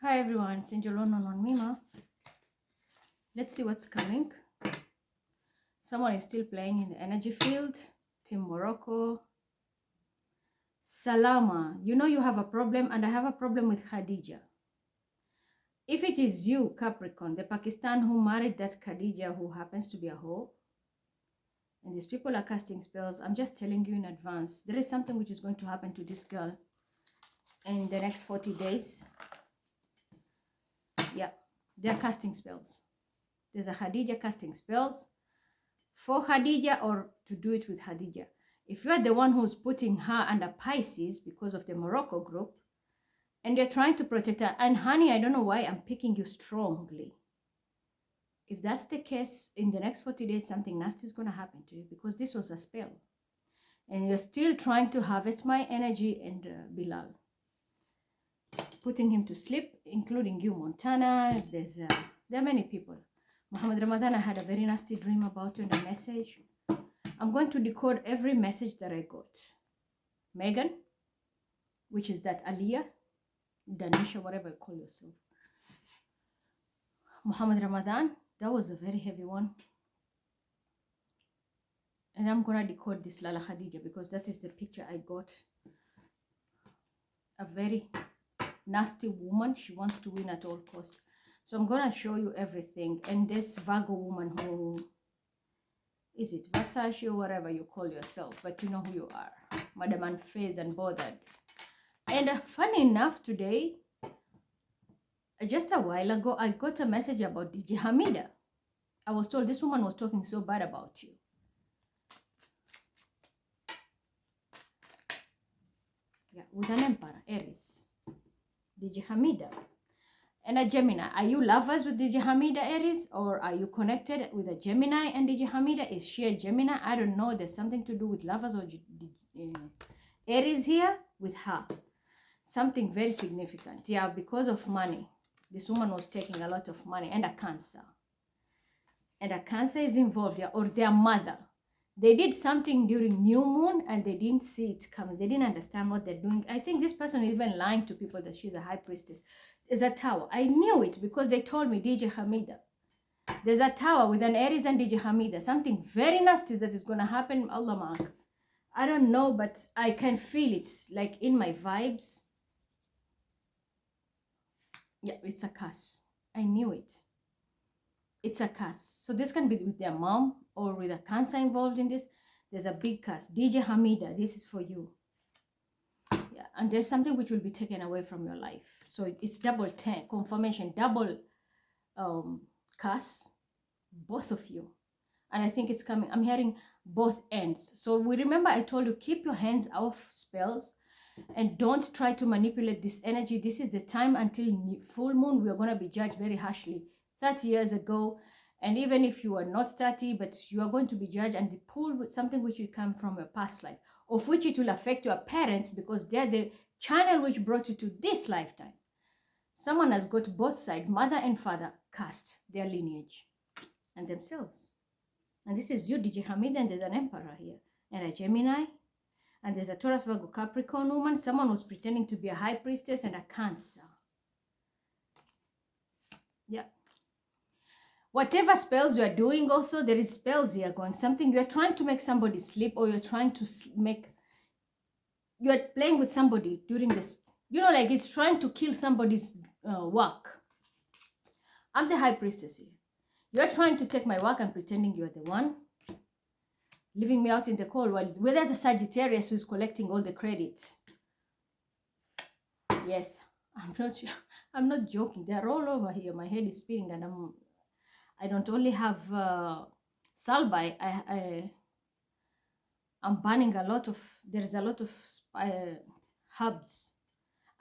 Hi everyone, it's Angel on Mima. Let's see what's coming. Someone is still playing in the energy field. Team Morocco. Salama, you know you have a problem and I have a problem with Khadija. If it is you, Capricorn, the Pakistan who married that Khadija who happens to be a hoe, and these people are casting spells, I'm just telling you in advance, there is something which is going to happen to this girl in the next 40 days. Yeah, they're casting spells. There's a Khadija casting spells for Khadija or to do it with Khadija. If you're the one who's putting her under Pisces because of the Morocco group, and you're trying to protect her, and honey, I don't know why I'm picking you strongly. If that's the case, in the next 40 days, something nasty is going to happen to you because this was a spell. And you're still trying to harvest my energy and Bilal. Putting him to sleep, including you, Montana. There are many people. Muhammad Ramadan, I had a very nasty dream about you and a message. I'm going to decode every message that I got. Megan, which is that Aliyah, Danisha, whatever you call yourself. Muhammad Ramadan, that was a very heavy one. And I'm going to decode this Lala Khadija because that is the picture I got. A very nasty woman. She wants to win at all cost. So I'm going to show you everything. And this Virgo woman who, is it Versace or whatever you call yourself, but you know who you are. Madam Unfazed and bothered. And funny enough, today, just a while ago, I got a message about DJ Hamida. I was told this woman was talking so bad about you. Yeah, with an emperor, Aries. DJ Hamida. And a Gemini. Are you lovers with DJ Hamida, Aries? Or are you connected with a Gemini and DJ Hamida? Is she a Gemini? I don't know. There's something to do with lovers or Aries here with her. Something very significant. Yeah, because of money. This woman was taking a lot of money and a Cancer. And a Cancer is involved here, or their mother. They did something during new moon and they didn't see it coming. They didn't understand what they're doing. I think this person is even lying to people that she's a high priestess. There's a tower. I knew it because they told me DJ Hamida. There's a tower with an Aries and DJ Hamida. Something very nasty that is going to happen. Allah Mark. I don't know, but I can feel it like in my vibes. Yeah, it's a curse. I knew it. It's a curse. So this can be with their mom or with a Cancer involved in this. There's a big curse. DJ Hamida, this is for you. Yeah, and there's something which will be taken away from your life. So it's double 10, confirmation, double curse, both of you. And I think it's coming. I'm hearing both ends. So we remember I told you, keep your hands off spells and don't try to manipulate this energy. This is the time until full moon. We are going to be judged very harshly. 30 years ago, and even if you are not 30, but you are going to be judged and pulled with something which will come from a past life, of which it will affect your parents because they're the channel which brought you to this lifetime. Someone has got both sides, mother and father, cast their lineage and themselves. And this is you, DJ Hamid, and there's an emperor here, and a Gemini, and there's a Taurus, Virgo, Capricorn woman. Someone was pretending to be a high priestess and a Cancer. Yeah. Whatever spells you are doing also, there is spells here going. Something you're trying to make somebody sleep, or you're trying to you're playing with somebody during this. You know, like it's trying to kill somebody's work. I'm the high priestess here. You're trying to take my work and pretending you're the one. Leaving me out in the cold while there's a Sagittarius who's collecting all the credit. Yes, I'm not joking. They're all over here. My head is spinning and I don't only have salbei. I'm banning a lot of, there's a lot of hubs.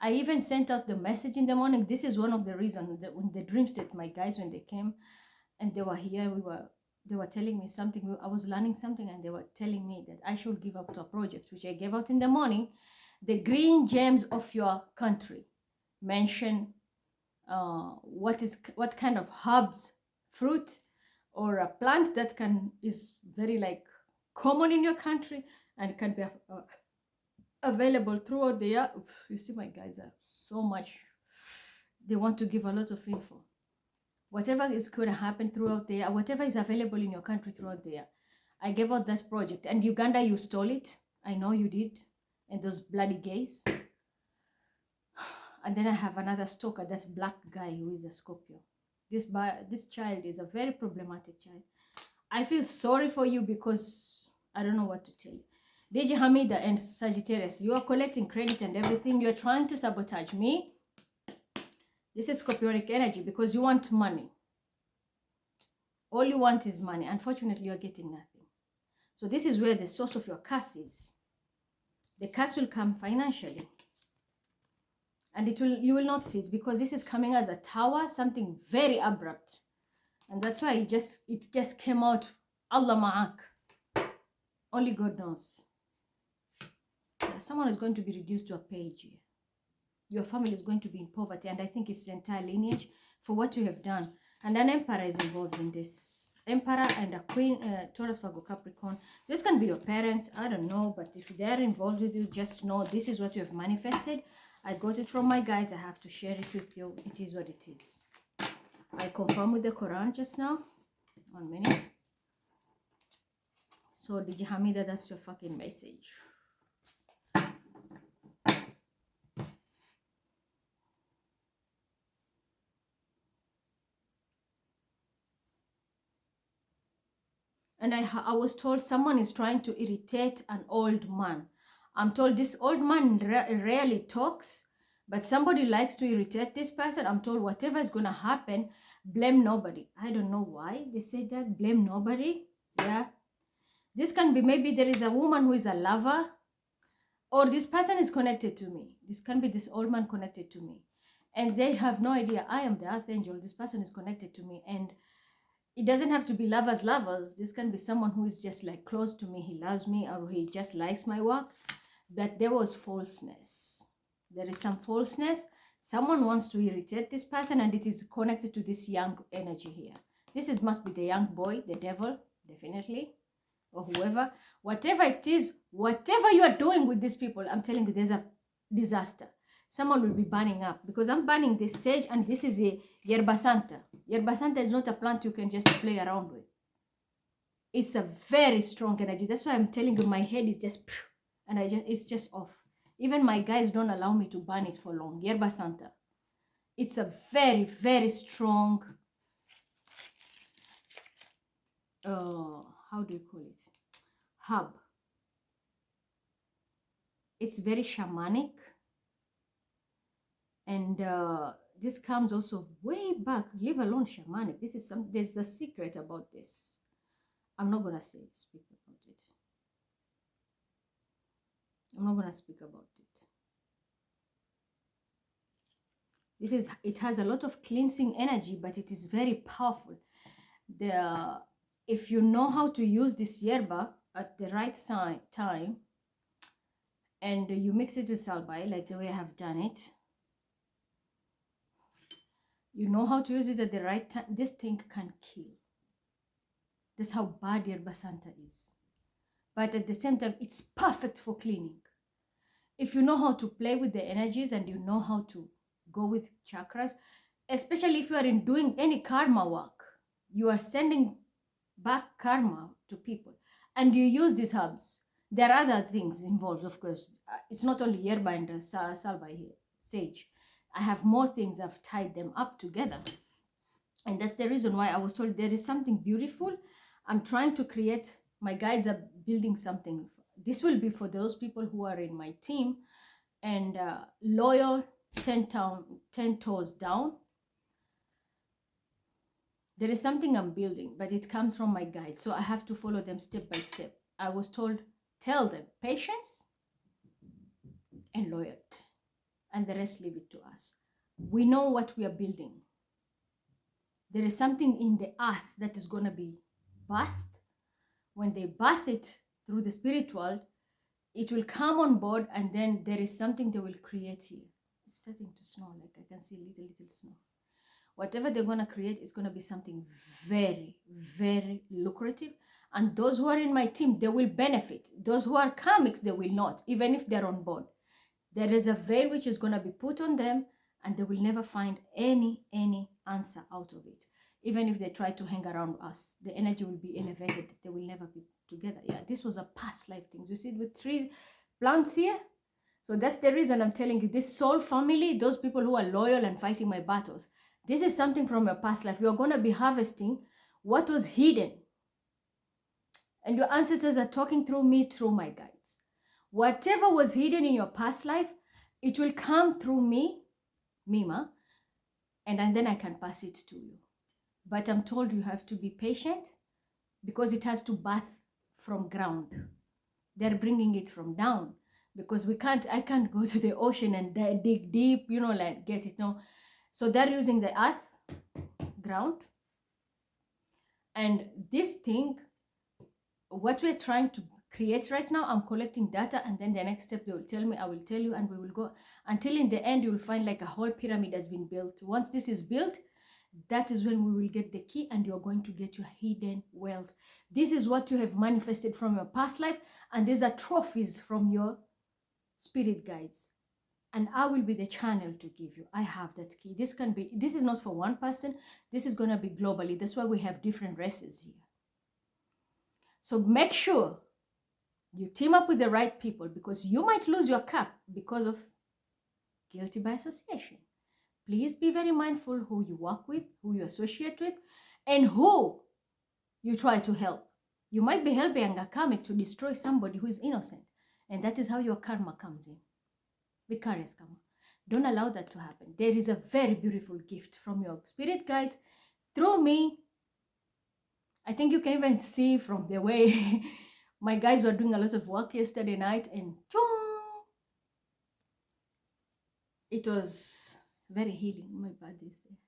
I even sent out the message in the morning. This is one of the reasons that when the dream state, my guys, when they came and they were here, they were telling me something. I was learning something and they were telling me that I should give up to a project, which I gave out in the morning. The green gems of your country. Mention what kind of herbs, fruit, or a plant that is very like common in your country and can be available throughout the year. You see, my guys are so much. they want to give a lot of info. Whatever is going to happen throughout there, whatever is available in your country throughout there. I gave out that project. And Uganda, you stole it. I know you did. And those bloody gays. And then I have another stalker, that's black guy who is a Scorpio. This child is a very problematic child. I feel sorry for you because I don't know what to tell you. DJ Hamida and Sagittarius, you are collecting credit and everything. You're trying to sabotage me. This is Scorpionic energy because you want money. All you want is money. Unfortunately, you're getting nothing. So this is where the source of your curse is. The curse will come financially. And you will not see it because this is coming as a tower, something very abrupt. And that's why it just came out, Allah ma'ak. Only God knows. Yeah, someone is going to be reduced to a page here. Your family is going to be in poverty, and I think it's the entire lineage for what you have done. And an emperor is involved in this. Emperor and a queen, Taurus, Virgo, Capricorn. This can be your parents, I don't know, but if they are involved with you, just know this is what you have manifested. I got it from my guides. I have to share it with you. It is what it is. I confirm with the Quran just now. 1 minute. So, DJ Hamida, that's your fucking message. And I was told someone is trying to irritate an old man. I'm told this old man rarely talks, but somebody likes to irritate this person. I'm told whatever is going to happen, blame nobody. I don't know why they say that, blame nobody. Yeah. This can be, maybe there is a woman who is a lover, or this person is connected to me. This can be this old man connected to me. And they have no idea I am the archangel. This person is connected to me. And it doesn't have to be lovers. This can be someone who is just like close to me. He loves me or he just likes my work. But there was falseness. There is some falseness. Someone wants to irritate this person and it is connected to this young energy here. This must be the young boy, the devil, definitely. Or whoever. Whatever it is, whatever you are doing with these people, I'm telling you, there's a disaster. Someone will be burning up because I'm burning this sage and this is a Yerba Santa. Yerba Santa is not a plant you can just play around with. It's a very strong energy. That's why I'm telling you, my head is just, and it's just off. Even my guys don't allow me to burn it for long. Yerba Santa. It's a very, very strong, how do you call it? Hub. It's very shamanic. And this comes also way back, leave alone shamanic. This is there's a secret about this. I'm not gonna speak about it. I'm not gonna speak about it. It has a lot of cleansing energy, but it is very powerful. If you know how to use this yerba at the right time, and you mix it with salbei, like the way I have done it, you know how to use it at the right time, this thing can kill. That's how bad Yerba Santa is. But at the same time, it's perfect for cleaning. If you know how to play with the energies and you know how to go with chakras, especially if you are doing any karma work, you are sending back karma to people and you use these herbs. There are other things involved, of course. It's not only yerba and salbei here, sage. I have more things. I've tied them up together. And that's the reason why I was told there is something beautiful. I'm trying to create, my guides are building something. This will be for those people who are in my team and loyal, 10 toes down. There is something I'm building, but it comes from my guides. So I have to follow them step by step. I was told, tell them patience and loyalty. And the rest, leave it to us. We know what we are building. There is something in the earth that is going to be birthed. When they birth it through the spirit world, it will come on board, and then there is something they will create here. It's starting to snow, like I can see little snow. Whatever they're going to create is going to be something very, very lucrative. And those who are in my team, they will benefit. Those who are karmics, they will not, even if they're on board. There is a veil which is going to be put on them, and they will never find any answer out of it. Even if they try to hang around us, the energy will be elevated. They will never be together. Yeah, this was a past life thing. You see it with 3 plants here. So that's the reason I'm telling you, this soul family, those people who are loyal and fighting my battles, this is something from your past life. You're going to be harvesting what was hidden. And your ancestors are talking through me, through my guides. Whatever was hidden in your past life, it will come through me, Mima, and then I can pass it to you. But I'm told you have to be patient because it has to birth from ground. They're bringing it from down because I can't go to the ocean and dig deep, like get it. No. So they're using the earth, ground. And this thing, what we're trying to create right now, I'm collecting data, and then the next step they will tell me, I will tell you, and we will go until in the end you will find like a whole pyramid has been built. Once this is built, that is when we will get the key and you're going to get your hidden wealth. This is what you have manifested from your past life, and these are trophies from your spirit guides. And I will be the channel to give you. I have that key. This is not for one person. This is going to be globally. That's why we have different races here. So make sure you team up with the right people, because you might lose your cup because of guilty by association. Please be very mindful who you work with, who you associate with, and who you try to help. You might be helping a karmic to destroy somebody who is innocent. And that is how your karma comes in. Vicarious karma. Don't allow that to happen. There is a very beautiful gift from your spirit guides through me. I think you can even see from the way my guys were doing a lot of work yesterday night, and it was very healing. My bad is there.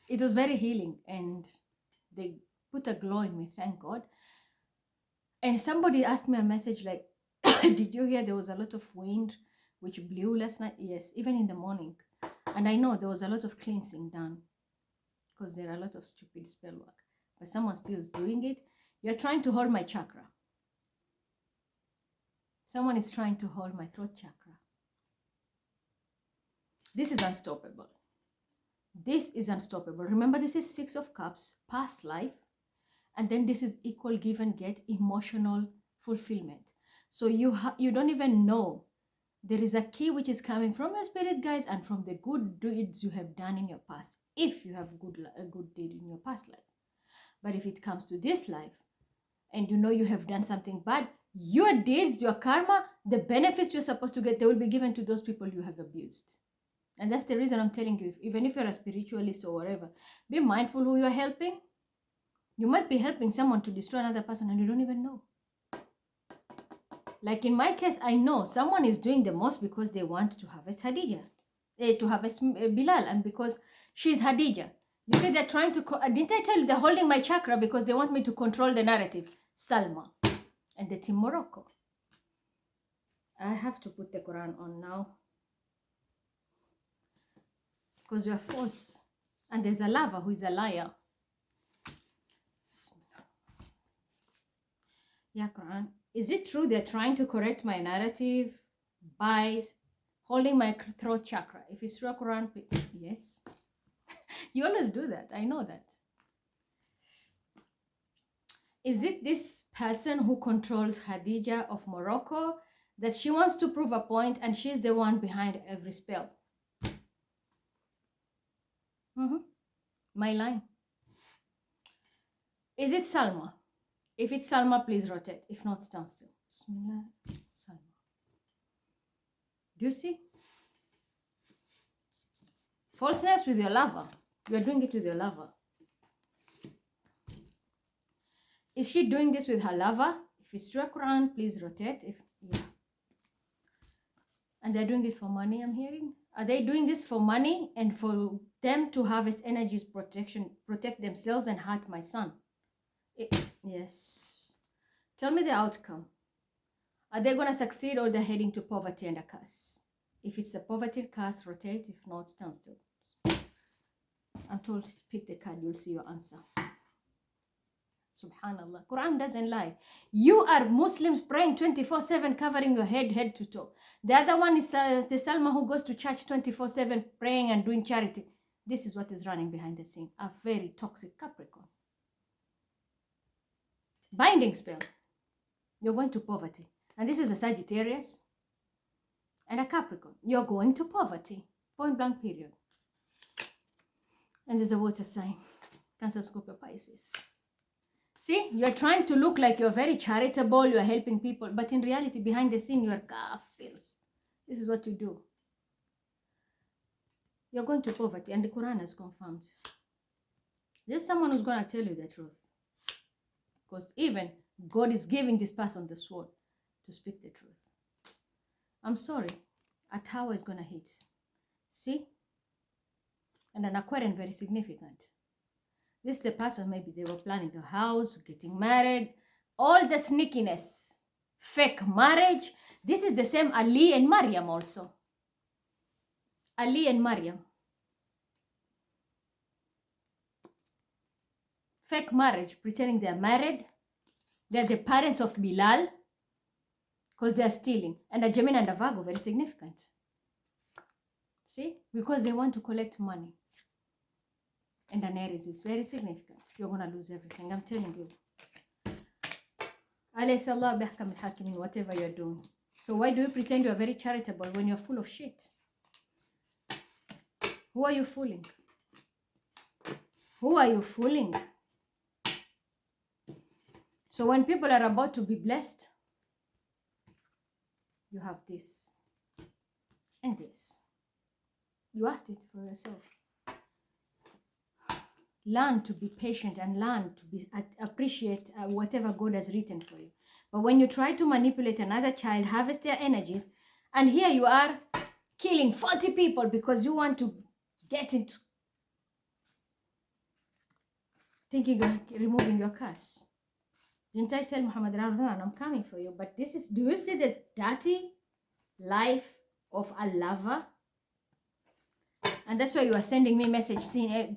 It was very healing, and they put a glow in me, thank God. And somebody asked me a message like, did you hear there was a lot of wind which blew last night? Yes, even in the morning. And I know there was a lot of cleansing done because there are a lot of stupid spell work, but someone still is doing it. You're trying to hold my chakra. Someone is trying to hold my throat chakra. This is unstoppable. This is unstoppable. Remember, this is 6 of Cups, past life. And then this is equal give and get, emotional fulfillment. So you don't even know. There is a key which is coming from your spirit guides and from the good deeds you have done in your past, if you have a good deed in your past life. But if it comes to this life, and you know you have done something bad, your deeds, your karma, the benefits you're supposed to get, they will be given to those people you have abused. And that's the reason I'm telling you, even if you're a spiritualist or whatever, be mindful who you're helping. You might be helping someone to destroy another person and you don't even know. Like in my case, I know someone is doing the most because they want to harvest Hadija, to harvest Bilal, and because she's Hadija. You see, they're trying to, didn't I tell you they're holding my chakra because they want me to control the narrative? Salma and the Team Morocco. I have to put the Quran on now because you're false. And there's a lover who is a liar. Yeah, Quran. Is it true they're trying to correct my narrative by holding my throat chakra? If it's true, Quran, please. Yes. You always do that. I know that. Is it this person who controls Khadija of Morocco that she wants to prove a point and she's the one behind every spell? My line. Is it Salma? If it's Salma, please rotate. If not, stand still. Bismillah. Salma. Do you see? Falseness with your lover. You are doing it with your lover. Is she doing this with her lover? If it's true Quran, please rotate. Yeah. And they're doing it for money, I'm hearing. Are they doing this for money and for them to harvest energies, protect themselves and hurt my son? Yes. Tell me the outcome. Are they going to succeed or they're heading to poverty and a curse? If it's a poverty curse, rotate. If not, stand still. I'm told pick the card. You'll see your answer. Subhanallah. Quran doesn't lie. You are Muslims praying 24/7, covering your head to toe. The other one is the Salma who goes to church 24/7, praying and doing charity. This is what is running behind the scene. A very toxic Capricorn. Binding spell. You're going to poverty. And this is a Sagittarius and a Capricorn. You're going to poverty. Point blank period. And there's a water sign. Cancer, Scorpio, Pisces. See, you're trying to look like you're very charitable, you're helping people, but in reality, behind the scene, you're kafirs. This is what you do. You're going to poverty, and the Quran has confirmed. There's someone who's going to tell you the truth. Because even God is giving this person the sword to speak the truth. I'm sorry, a tower is going to hit. See? And an Aquarian, very significant. This is the person, maybe they were planning a house, getting married, all the sneakiness, fake marriage. This is the same Ali and Maryam also. Ali and Maryam. Fake marriage, pretending they're married. They're the parents of Bilal, because they're stealing. And a Gemini and a Virgo, very significant. See? Because they want to collect money. And an Aries is very significant. You're going to lose everything. I'm telling you. Alaysa Allah bihkam al-hakimin, whatever you're doing. So why do you pretend you're very charitable when you're full of shit? Who are you fooling? Who are you fooling? So when people are about to be blessed, you have this and this. You asked it for yourself. Learn to be patient and learn to appreciate whatever God has written for you. But when you try to manipulate another child, harvest their energies, and here you are killing 40 people because you want to get into thinking you're removing your curse. Didn't I tell Muhammad, I'm coming for you? But this is, do you see the dirty life of a lover? And that's why you are sending me message,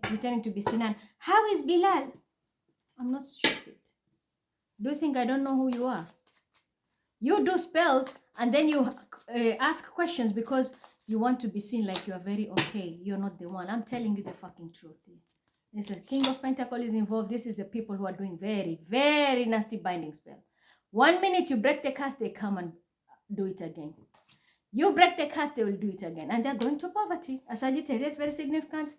pretending to be Sinan. How is Bilal? I'm not stupid. Do you think I don't know who you are? You do spells and then you ask questions because you want to be seen like you are very okay. You're not the one. I'm telling you the fucking truth here. This is King of Pentacles is involved. This is the people who are doing very, very nasty binding spell. 1 minute you break the curse, they come and do it again. You break the curse, they will do it again. And they're going to poverty. A Sagittarius, very significant.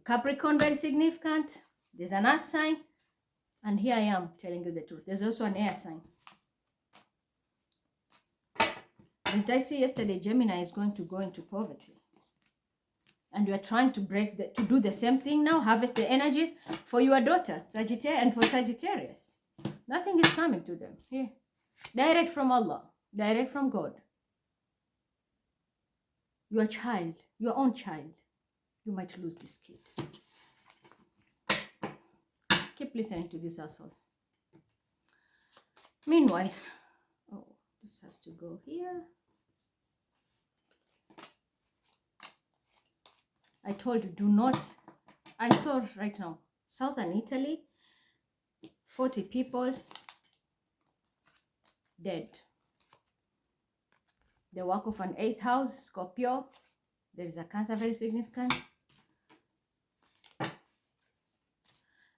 Capricorn, very significant. There's an earth sign. And here I am telling you the truth. There's also an air sign. Did I see yesterday Gemini is going to go into poverty? And you are trying to to do the same thing now, harvest the energies for your daughter, Sagittarius, and for Sagittarius. Nothing is coming to them. Here. Direct from Allah, direct from God. Your child, your own child, you might lose this kid. Keep listening to this asshole. Meanwhile, oh, this has to go here. I told you, do not. I saw right now, southern Italy, 40 people dead. The work of an 8th house, Scorpio. There is a Cancer, very significant.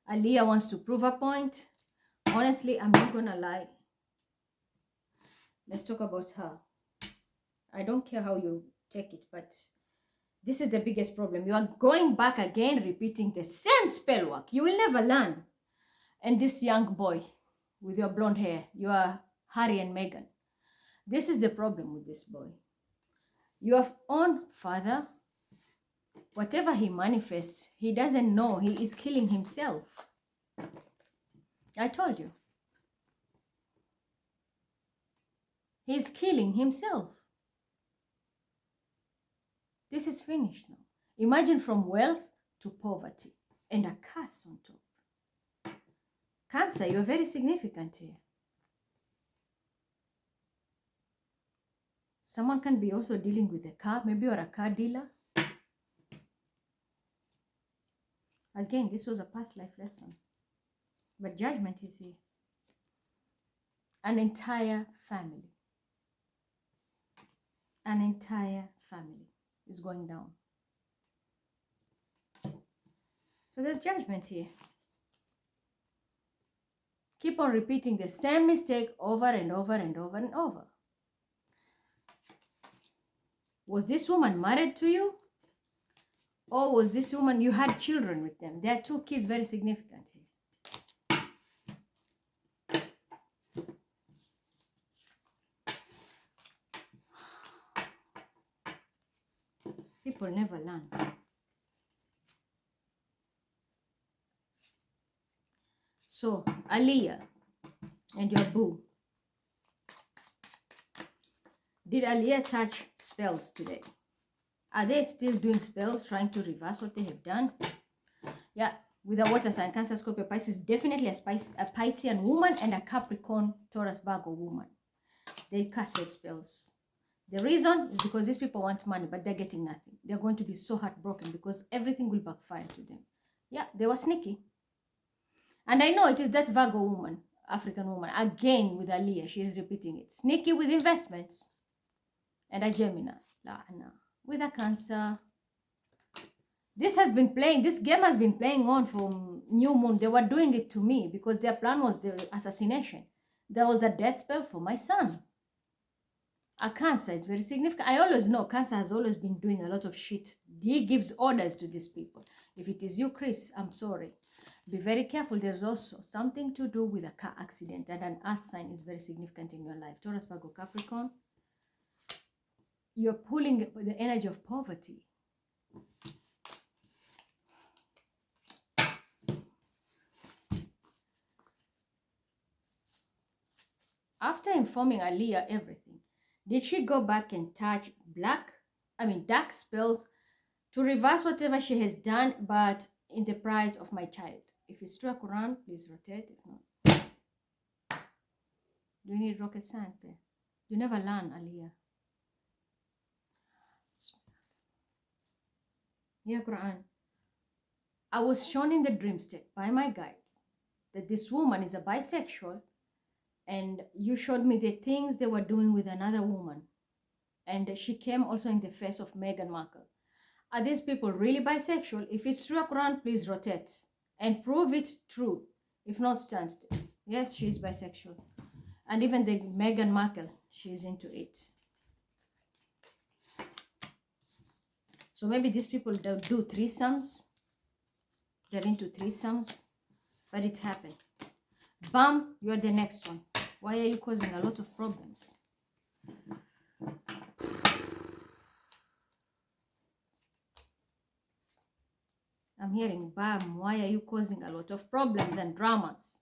Aliyah wants to prove a point. Honestly, I'm not gonna lie. Let's talk about her. I don't care how you take it, but this is the biggest problem. You are going back again, repeating the same spell work. You will never learn. And this young boy with your blonde hair, you are Harry and Meghan. This is the problem with this boy. Your own father, whatever he manifests, he doesn't know he is killing himself. I told you. He's killing himself. This is finished now. Imagine from wealth to poverty and a curse on top. Cancer, you're very significant here. Someone can be also dealing with a car. Maybe you're a car dealer. Again, this was a past life lesson. But judgment is here. An entire family. An entire family is going down. So there's judgment here. Keep on repeating the same mistake over and over and over and over. Was this woman married to you? Or was this woman, you had children with them? There are 2 kids, very significant here. People never learn. So, Aliyah and your boo. Did Aliyah touch spells today? Are they still doing spells, trying to reverse what they have done? Yeah, with a water sign, Cancer, Scorpio, Pisces, definitely a Piscean woman and a Capricorn, Taurus, Virgo woman. They casted spells. The reason is because these people want money, but they're getting nothing. They're going to be so heartbroken because everything will backfire to them. Yeah, they were sneaky. And I know it is that Virgo woman, African woman, again with Aliyah, she is repeating it. Sneaky with investments. And a Gemini, La'na, with a Cancer. This game has been playing on from New Moon. They were doing it to me because their plan was the assassination. There was a death spell for my son. A Cancer is very significant. I always know Cancer has always been doing a lot of shit. He gives orders to these people. If it is you, Chris, I'm sorry. Be very careful. There's also something to do with a car accident, and an earth sign is very significant in your life. Taurus, Virgo, Capricorn. You're pulling the energy of poverty. After informing Aliyah everything, did she go back and touch dark spells to reverse whatever she has done, but in the price of my child? If it's true Quran, please rotate. If not, do you need rocket science there? You never learn, Aliyah. Yeah, Quran. I was shown in the dream state by my guides that this woman is a bisexual, and you showed me the things they were doing with another woman. And she came also in the face of Meghan Markle. Are these people really bisexual? If it's true Quran, please rotate and prove it true. If not, stand still. Yes, she is bisexual. And even the Meghan Markle, she is into it. So maybe these people don't do threesomes. They're into threesomes. But it happened. Bam, you're the next one. Why are you causing a lot of problems? I'm hearing, bam, why are you causing a lot of problems and dramas?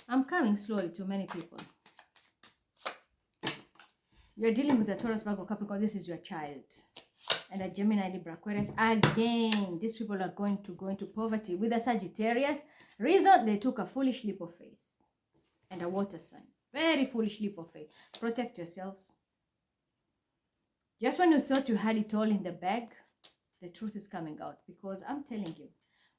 I'm coming slowly to many people. You're dealing with a Taurus, Virgo, Capricorn. This is your child. And a Gemini, Libra, Aquarius. Again, these people are going to go into poverty. With a Sagittarius, reason they took a foolish leap of faith. And a water sign. Very foolish leap of faith. Protect yourselves. Just when you thought you had it all in the bag, the truth is coming out. Because I'm telling you,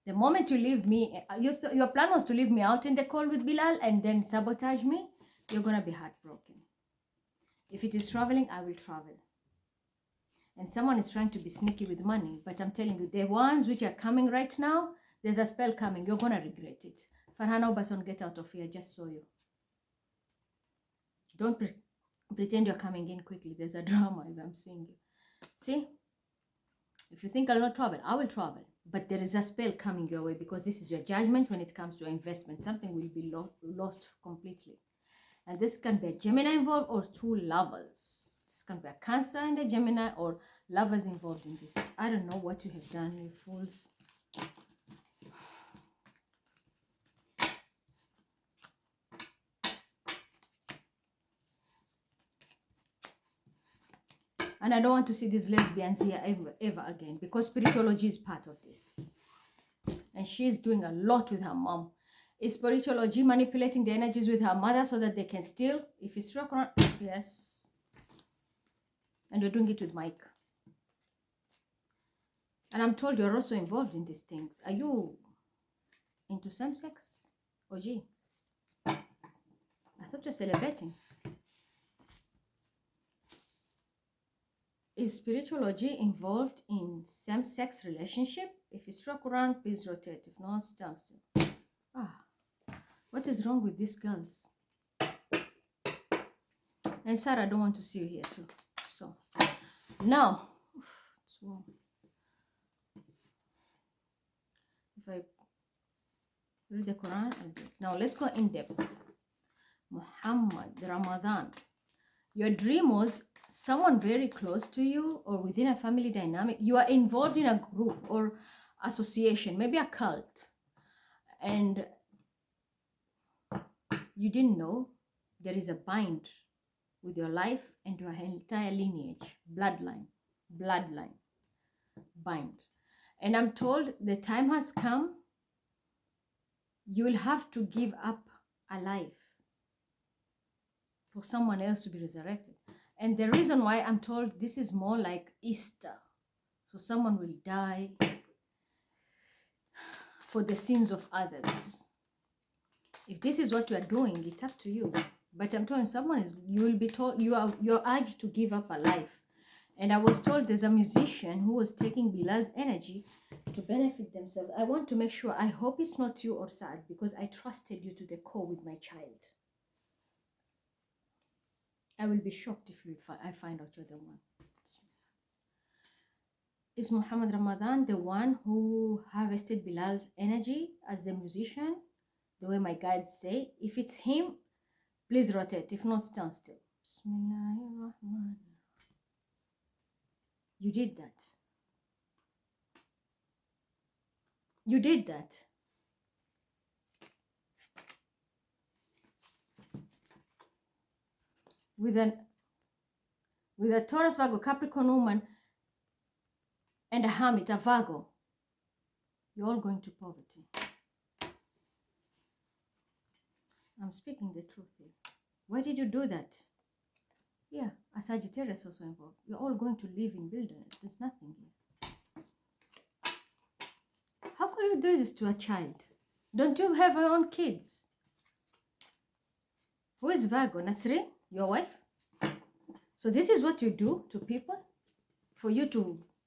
the moment you leave me, your plan was to leave me out in the call with Bilal and then sabotage me, you're going to be heartbroken. If it is traveling, I will travel. And someone is trying to be sneaky with money. But I'm telling you, the ones which are coming right now, there's a spell coming. You're going to regret it. Farhana Obason, get out of here. Just saw you. Don't pretend you're coming in quickly. There's a drama if I'm seeing you. See? If you think I'll not travel, I will travel. But there is a spell coming your way because this is your judgment when it comes to investment. Something will be lost completely. And this can be a Gemini involved or 2 lovers. This can be a Cancer and a Gemini or lovers involved in this. I don't know what you have done, you fools. And I don't want to see these lesbians here ever again because spirituology is part of this. And she's doing a lot with her mom. Is spirituology manipulating the energies with her mother so that they can steal? If it's struck around, yes. And you're doing it with Mike. And I'm told you're also involved in these things. Are you into same sex? OG. I thought you're celebrating. Is spiritual OG involved in same-sex relationship? If it's struck around, please rotate. If not, stand still. What is wrong with these girls? And Sarah, I don't want to see you here too. So, now, it's warm. If I read the Quran, I'll do it. Now, let's go in depth. Muhammad, Ramadan. Your dream was someone very close to you or within a family dynamic. You are involved in a group or association, maybe a cult, and you didn't know there is a bind with your life and your entire lineage, bloodline, bind. And I'm told the time has come, you will have to give up a life for someone else to be resurrected. And the reason why I'm told this is more like Easter. So someone will die for the sins of others. If this is what you are doing, it's up to you. But I'm telling someone is, you will be told, you're urged to give up a life. And I was told there's a musician who was taking Bilal's energy to benefit themselves. I want to make sure, I hope it's not you or Saad, because I trusted you to the core with my child. I will be shocked if I find out you're the one. Is Muhammad Ramadan the one who harvested Bilal's energy as the musician, the way my guides say? If it's him, please rotate. If not, stand still. Bismillahirrahmanirrahim. You did that. You did that. With a Taurus, Virgo, Capricorn woman and a hermit, a Virgo, you're all going to poverty. I'm speaking the truth here. Why did you do that? Yeah, a Sagittarius also involved. You're all going to live in wilderness. There's nothing here. How could you do this to a child? Don't you have your own kids? Who is Virgo? Nasrin, your wife? So this is what you do to people for your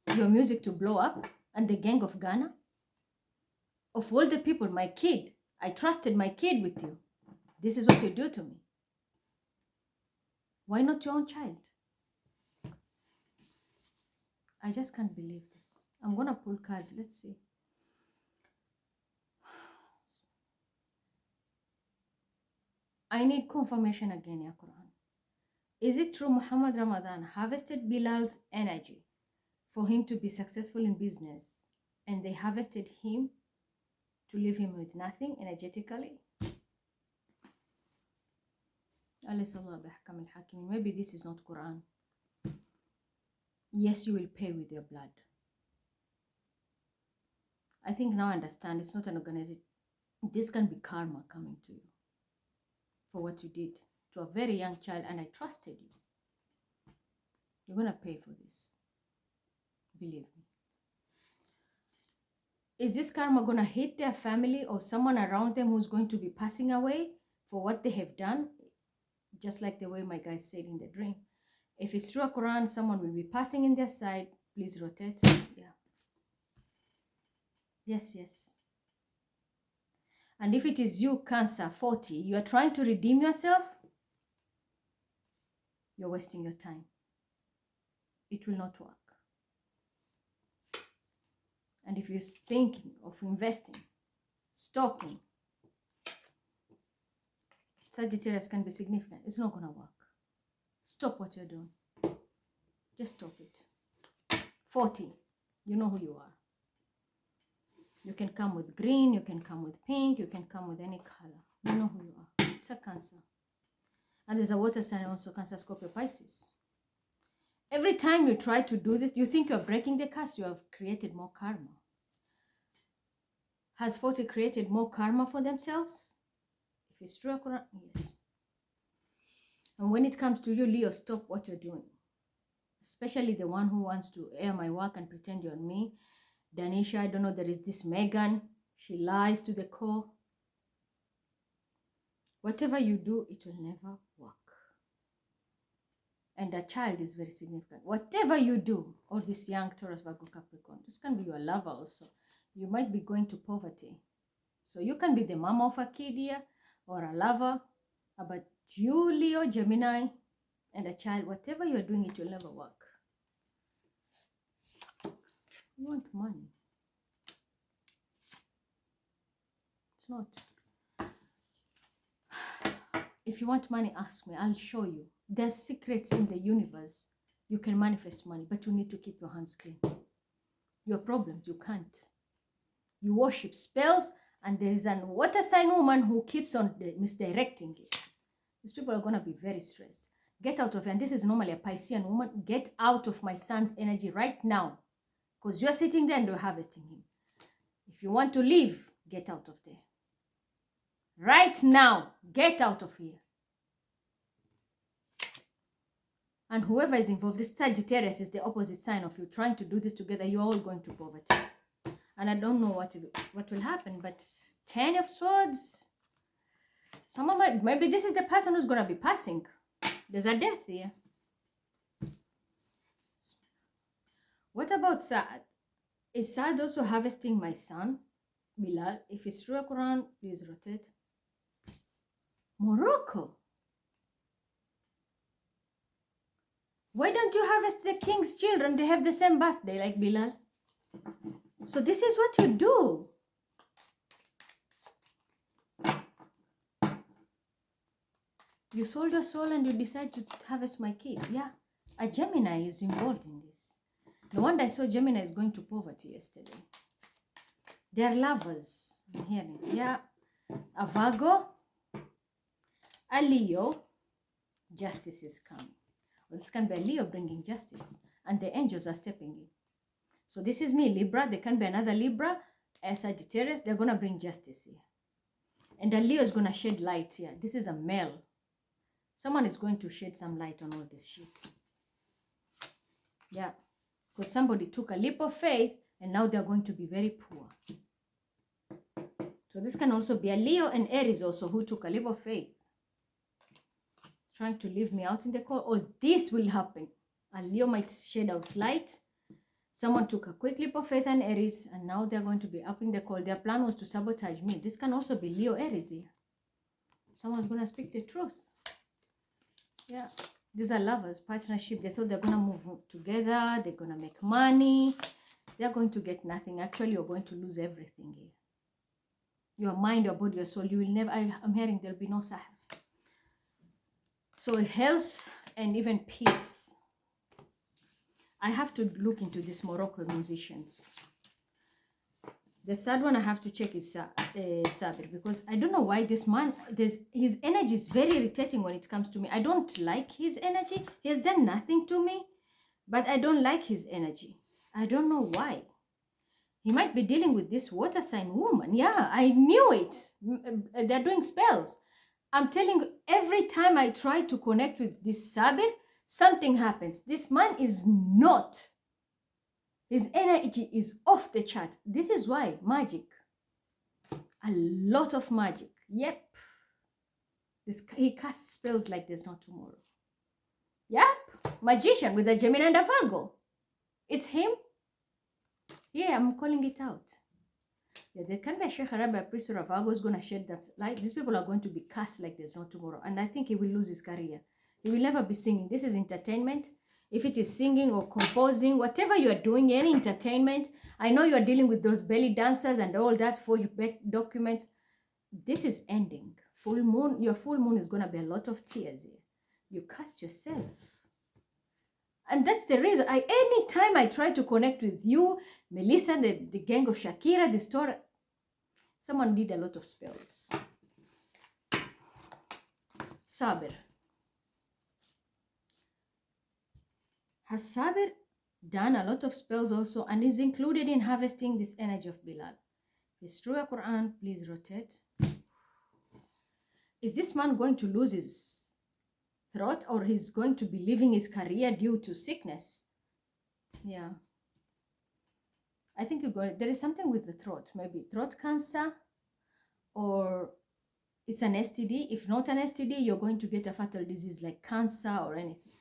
music to blow up and the gang of Ghana? Of all the people, my kid, I trusted my kid with you. This is what you do to me. Why not your own child? I just can't believe this. I'm going to pull cards. Let's see. I need confirmation again, Ya Quran. Is it true Muhammad Ramadan harvested Bilal's energy for him to be successful in business, and they harvested him to leave him with nothing energetically? Maybe this is not Quran. Yes, you will pay with your blood. I think now I understand. It's not an organization. This can be karma coming to you for what you did to a very young child, and I trusted you. You're going to pay for this. Believe me. Is this karma going to hit their family or someone around them who's going to be passing away for what they have done? Just like the way my guy said in the dream. If it's true Quran, someone will be passing in their side. Please rotate. Yeah. Yes, yes. And if it is you, Cancer 40, you are trying to redeem yourself, you're wasting your time. It will not work. And if you're thinking of investing, stocking, Sagittarius can be significant. It's not going to work. Stop what you're doing. Just stop it. 40, you know who you are. You can come with green, you can come with pink, you can come with any color. You know who you are. It's a Cancer. And there's a water sign also, Cancer, Scorpio, Pisces. Every time you try to do this, you think you're breaking the curse, you have created more karma. Has 40 created more karma for themselves? If it's true, yes. And when it comes to you, Leo, stop what you're doing. Especially the one who wants to air my work and pretend you're me. Danisha, I don't know, there is this Megan. She lies to the core. Whatever you do, it will never work. And a child is very significant. Whatever you do, all this young Taurus, Virgo, Capricorn, this can be your lover also. You might be going to poverty. So you can be the mama of a kid here or a lover. But you, Leo, Gemini, and a child, whatever you're doing, it will never work. You want money. It's not. If you want money, ask me. I'll show you. There's secrets in the universe. You can manifest money, but you need to keep your hands clean. Your problems, you can't. You worship spells, and there is an water sign woman who keeps on misdirecting it. These people are going to be very stressed. Get out of it. And this is normally a Piscean woman. Get out of my son's energy right now. Because you're sitting there and you're harvesting him. If you want to leave, get out of there. Right now, get out of here. And whoever is involved, this Sagittarius is the opposite sign of you. Trying to do this together, you're all going to poverty. And I don't know what will happen, but 10 of Swords. Someone might, maybe this is the person who's going to be passing. There's a death here. What about Saad? Is Saad also harvesting my son, Bilal? If it's true Quran, please rotate. Morocco. Why don't you harvest the king's children? They have the same birthday like Bilal. So this is what you do. You sold your soul and you decide to harvest my kid. Yeah, a Gemini is involved in this. No wonder I saw Gemini is going to poverty yesterday. They are lovers. I'm hearing. Yeah, a Virgo, a Leo, justice is coming. Well, this can be a Leo bringing justice, and the angels are stepping in. So this is me, Libra. There can be another Libra, a Sagittarius. They're going to bring justice here. And a Leo is going to shed light here. This is a male. Someone is going to shed some light on all this shit. Yeah. Because somebody took a leap of faith and now they're going to be very poor. So this can also be a Leo and Aries also who took a leap of faith. Trying to leave me out in the cold. Or this will happen. A Leo might shed out light. Someone took a quick leap of faith and Aries, and now they're going to be up in the cold. Their plan was to sabotage me. This can also be Leo Aries here. Someone's going to speak the truth. Yeah. These are lovers, partnership. They thought they're going to move together. They're going to make money. They're going to get nothing. Actually, you're going to lose everything here. Your mind, your body, your soul. You will never, I'm hearing there'll be no sahr. So health and even peace. I have to look into these Moroccan musicians. The third one I have to check is Sabir, because I don't know why this man, his energy is very irritating when it comes to me. I don't like his energy. He has done nothing to me, but I don't like his energy. I don't know why. He might be dealing with this water sign woman. Yeah, I knew it. They're doing spells. I'm telling you, every time I try to connect with this Sabir, something happens. This man is not. His energy is off the chart. This is why magic. A lot of magic. Yep. He casts spells like there's no tomorrow. Yep. Magician with a Gemini and a Virgo. It's him. Yeah, I'm calling it out. Yeah, there can be a Sheikh Arabi, a priest or a Virgo is going to shed that light. These people are going to be cast like there's no tomorrow. And I think he will lose his career. He will never be singing. This is entertainment. If it is singing or composing, whatever you are doing, any entertainment, I know you are dealing with those belly dancers and all that for your back documents. This is ending. Full moon, your full moon is going to be a lot of tears here. You cast yourself. And that's the reason. Anytime I try to connect with you, Melissa, the gang of Shakira, the story, someone did a lot of spells. Sabir. Has Sabir done a lot of spells also and is included in harvesting this energy of Bilal? If it's true Quran, please rotate. Is this man going to lose his throat or he's going to be leaving his career due to sickness? Yeah. I think there is something with the throat, maybe throat cancer or It's an STD. If not an STD, you're going to get a fatal disease like cancer or anything.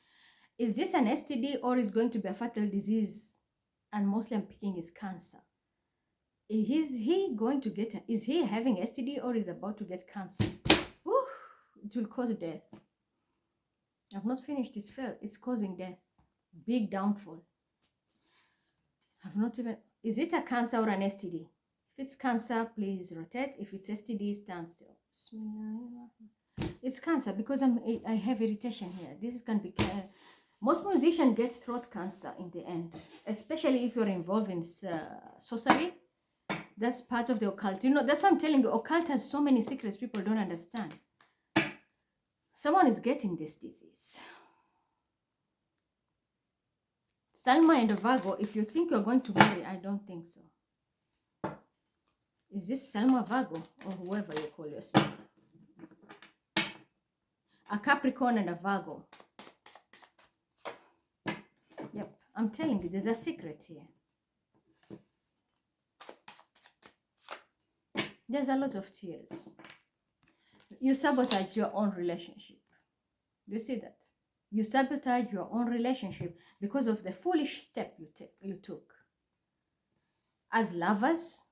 Is this an STD or is going to be a fatal disease? And mostly I'm picking is cancer. Is he going to get, is he having STD or is about to get cancer? Woo, it will cause death. I've not finished this spell. It's causing death. Big downfall. I've not even, is it a cancer or an STD? If it's cancer, please rotate. If it's STD, stand still. It's cancer because I have irritation here. This can be, most musicians get throat cancer in the end, especially if you're involved in sorcery. That's part of the occult. You know, that's what I'm telling you. Occult has so many secrets people don't understand. Someone is getting this disease. Salma and Virgo, if you think you're going to marry, I don't think so. Is this Salma Virgo or whoever you call yourself? A Capricorn and a Virgo. Yep, I'm telling you, there's a secret here. There's a lot of tears. You sabotage your own relationship. Do you see that? You sabotage your own relationship because of the foolish step you took. As lovers,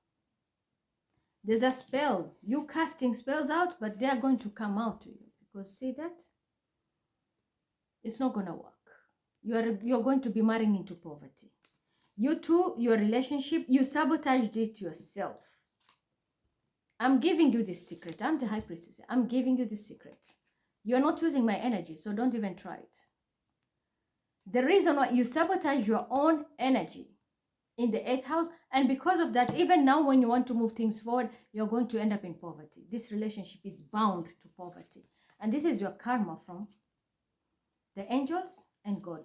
there's a spell. You casting spells out, but they are going to come out to you. Because see that? It's not going to work. You're going to be marrying into poverty. You two, your relationship, you sabotaged it yourself. I'm giving you this secret. I'm the high priestess. I'm giving you this secret. You're not using my energy, so don't even try it. The reason why you sabotage your own energy in the 8th house, and because of that, even now when you want to move things forward, you're going to end up in poverty. This relationship is bound to poverty. And this is your karma from the angels and God.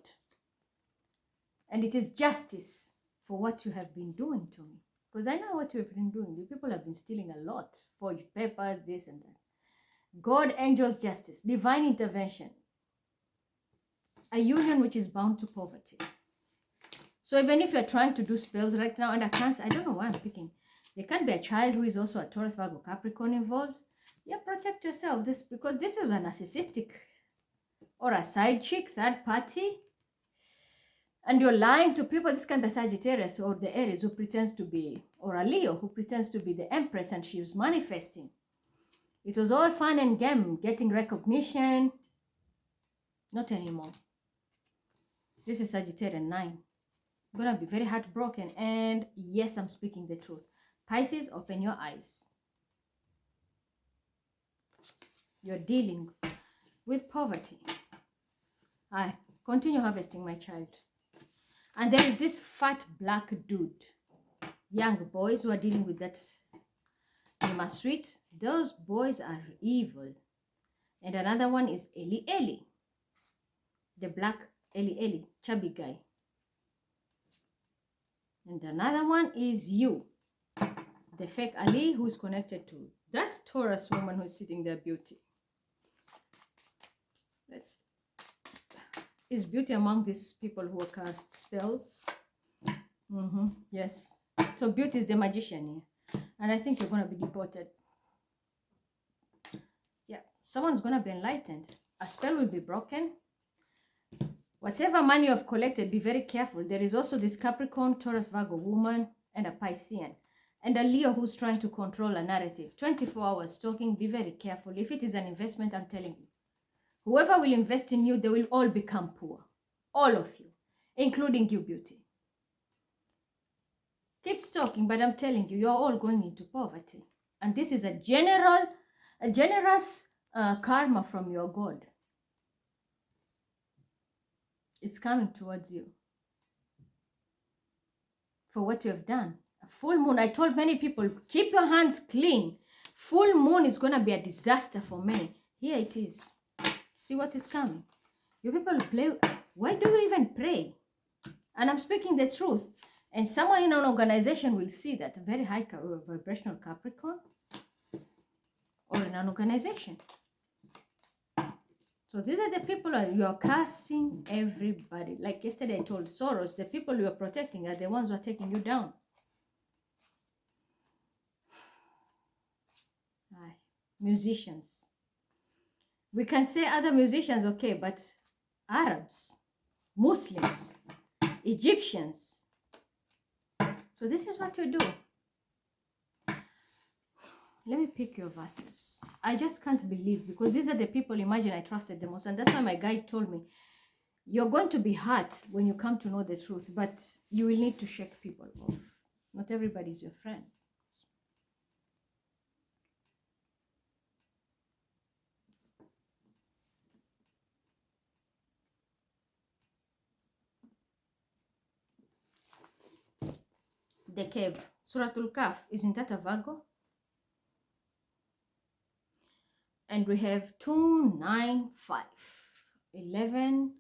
And it is justice for what you have been doing to me. Because I know what you have been doing. You people have been stealing a lot. Forged papers, this and that. God, angels, justice, divine intervention. A union which is bound to poverty. So even if you're trying to do spells right now under cancer, I don't know why I'm picking. There can be a child who is also a Taurus, Virgo, Capricorn involved. Yeah, protect yourself. Because this is a narcissistic or a side chick, third party. And you're lying to people. This can be Sagittarius or the Aries who pretends to be, or a Leo who pretends to be the Empress and she was manifesting. It was all fun and game, getting recognition. Not anymore. This is Sagittarius 9. I'm going to be very heartbroken. And yes, I'm speaking the truth. Pisces, open your eyes. You're dealing with poverty. I continue harvesting, my child. And there is this fat black dude. Young boys who are dealing with that Nima Sweet. Those boys are evil. And another one is Eli. The black Eli, chubby guy. And another one is you. The fake Ali who is connected to that Taurus woman who is sitting there, Beauty. Is Beauty among these people who cast spells? Yes. So Beauty is the magician here. And I think you're going to be deported. Yeah. Someone's going to be enlightened. A spell will be broken. Whatever money you have collected, be very careful. There is also this Capricorn, Taurus, Virgo woman and a Piscean. And a Leo who's trying to control a narrative. 24 hours talking, be very careful. If it is an investment, I'm telling you. Whoever will invest in you, they will all become poor. All of you, including you, Beauty. Keep stalking, but I'm telling you, you're all going into poverty. And this is a generous karma from your God. It's coming towards you. For what you have done. A full moon, I told many people, keep your hands clean. Full moon is going to be a disaster for many. Here it is. See what is coming. You people play. Why do you even pray? And I'm speaking the truth. And someone in an organization will see that. A very high vibrational Capricorn. Or in an organization. So these are the people you are cursing everybody. Like yesterday I told Soros, the people you are protecting are the ones who are taking you down. Aye. musicians. We can say other musicians, okay, but Arabs, Muslims, Egyptians. So this is what you do. Let me pick your verses. I just can't believe, because these are the people, imagine, I trusted the most. And that's why my guide told me, you're going to be hurt when you come to know the truth, but you will need to shake people off. Not everybody is your friend. The cave. Suratul Kaf. Isn't that a Virgo? And we have 2, 9, 5. 11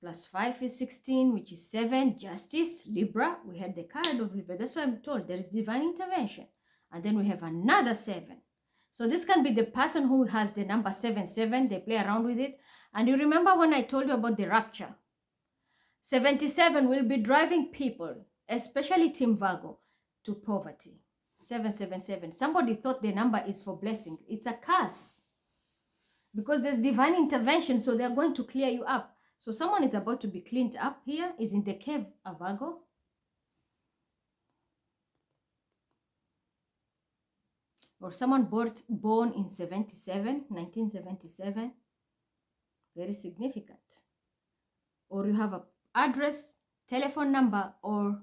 plus 5 is 16, which is 7. Justice, Libra. We had the card of Libra. That's why I'm told there is divine intervention. And then we have another 7. So this can be the person who has the number 77. They play around with it. And you remember when I told you about the rapture? 77 will be driving people, especially Team Virgo, to poverty. 777. Somebody thought the number is for blessing. It's a curse. Because there's divine intervention, so they're going to clear you up. So someone is about to be cleaned up here, is in the cave of Virgo. Or someone born in 1977. Very significant. Or you have an address, telephone number, or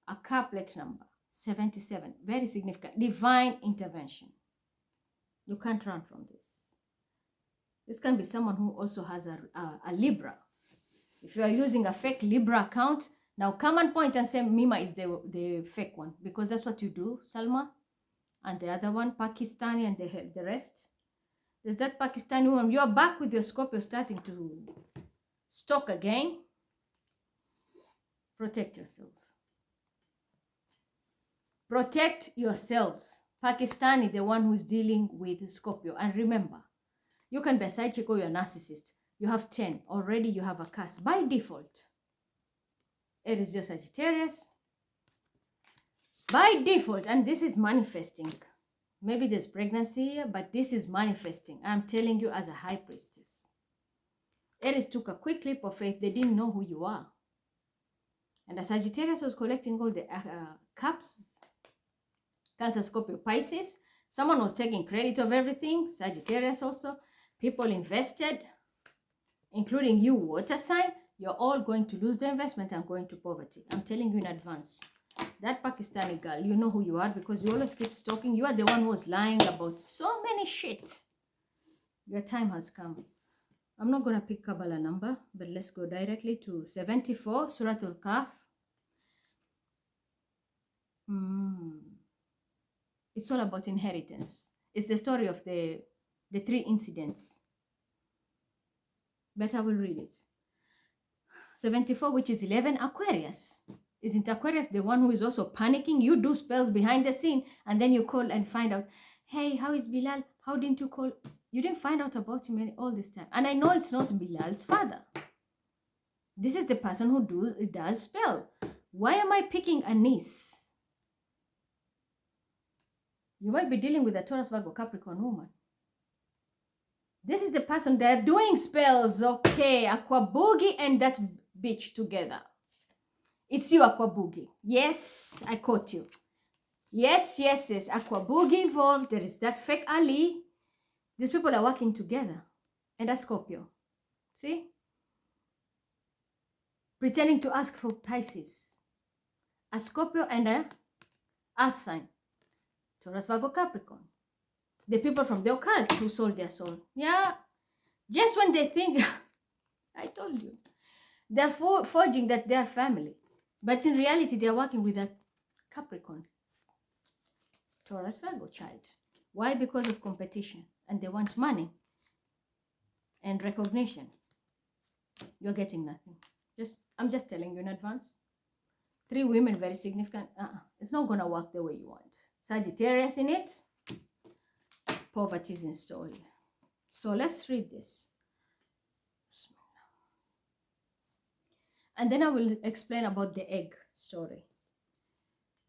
a car plate number. 77. Very significant. Divine intervention. You can't run from this. This can be someone who also has a Libra. If you are using a fake Libra account, now come and point and say Mima is the fake one, because that's what you do, Salma. And the other one, Pakistani, and the rest. There's that Pakistani one. You're back with your Scorpio starting to stalk again. Protect yourselves. Protect yourselves. Pakistani, the one who's dealing with Scorpio. And remember, you can be a side chick or you're a narcissist. You have 10. Already you have a curse by default. It is your Sagittarius. By default. And this is manifesting. Maybe there's pregnancy here, but this is manifesting. I'm telling you as a high priestess. Aries took a quick leap of faith. They didn't know who you are. And the Sagittarius was collecting all the cups. Cancer, Scorpio, Pisces. Someone was taking credit of everything. Sagittarius also. People invested, including you, water sign. You're all going to lose the investment and going to poverty. I'm telling you in advance. That Pakistani girl, you know who you are because you always keep stalking. You are the one who was lying about so many shit. Your time has come. I'm not going to pick Kabbalah number, but let's go directly to 74, Suratul Kaf. It's all about inheritance. It's the story of the 3 incidents. But I will read it. 74, which is 11, Aquarius. Isn't Aquarius the one who is also panicking? You do spells behind the scene and then you call and find out, hey, how is Bilal? How didn't you call? You didn't find out about him all this time. And I know it's not Bilal's father. This is the person who does spell. Why am I picking a niece? You might be dealing with a Taurus, Virgo, Capricorn woman. This is the person they're doing spells. Okay, Aqua Boogie and that bitch together. It's you, Aqua Boogie. Yes, I caught you. Yes. Aqua Boogie involved. There is that fake Ali. These people are working together. And a Scorpio. See? Pretending to ask for Pisces. A Scorpio and a Earth sign. Taurus, Virgo, Capricorn. The people from the occult who sold their soul. Yeah. Just when they think, I told you, they're forging that they're family. But in reality, they're working with a Capricorn. Taurus, Virgo child. Why? Because of competition. And they want money and recognition. You're getting nothing. I'm just telling you in advance. 3 women, very significant. It's not going to work the way you want. Sagittarius in it. Poverty is in store here. So let's read this. And then I will explain about the egg story.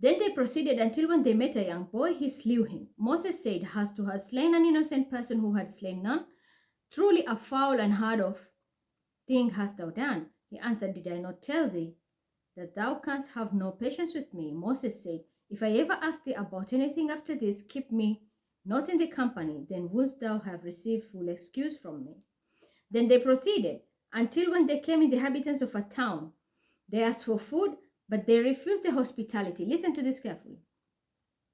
Then they proceeded until when they met a young boy, he slew him. Moses said, Hast thou slain an innocent person who had slain none? Truly a foul and hard of thing hast thou done. He answered, Did I not tell thee that thou canst have no patience with me? Moses said, If I ever ask thee about anything after this, keep me not in the company, then wouldst thou have received full excuse from me. Then they proceeded until when they came in the inhabitants of a town. They asked for food, but they refused the hospitality. Listen to this carefully.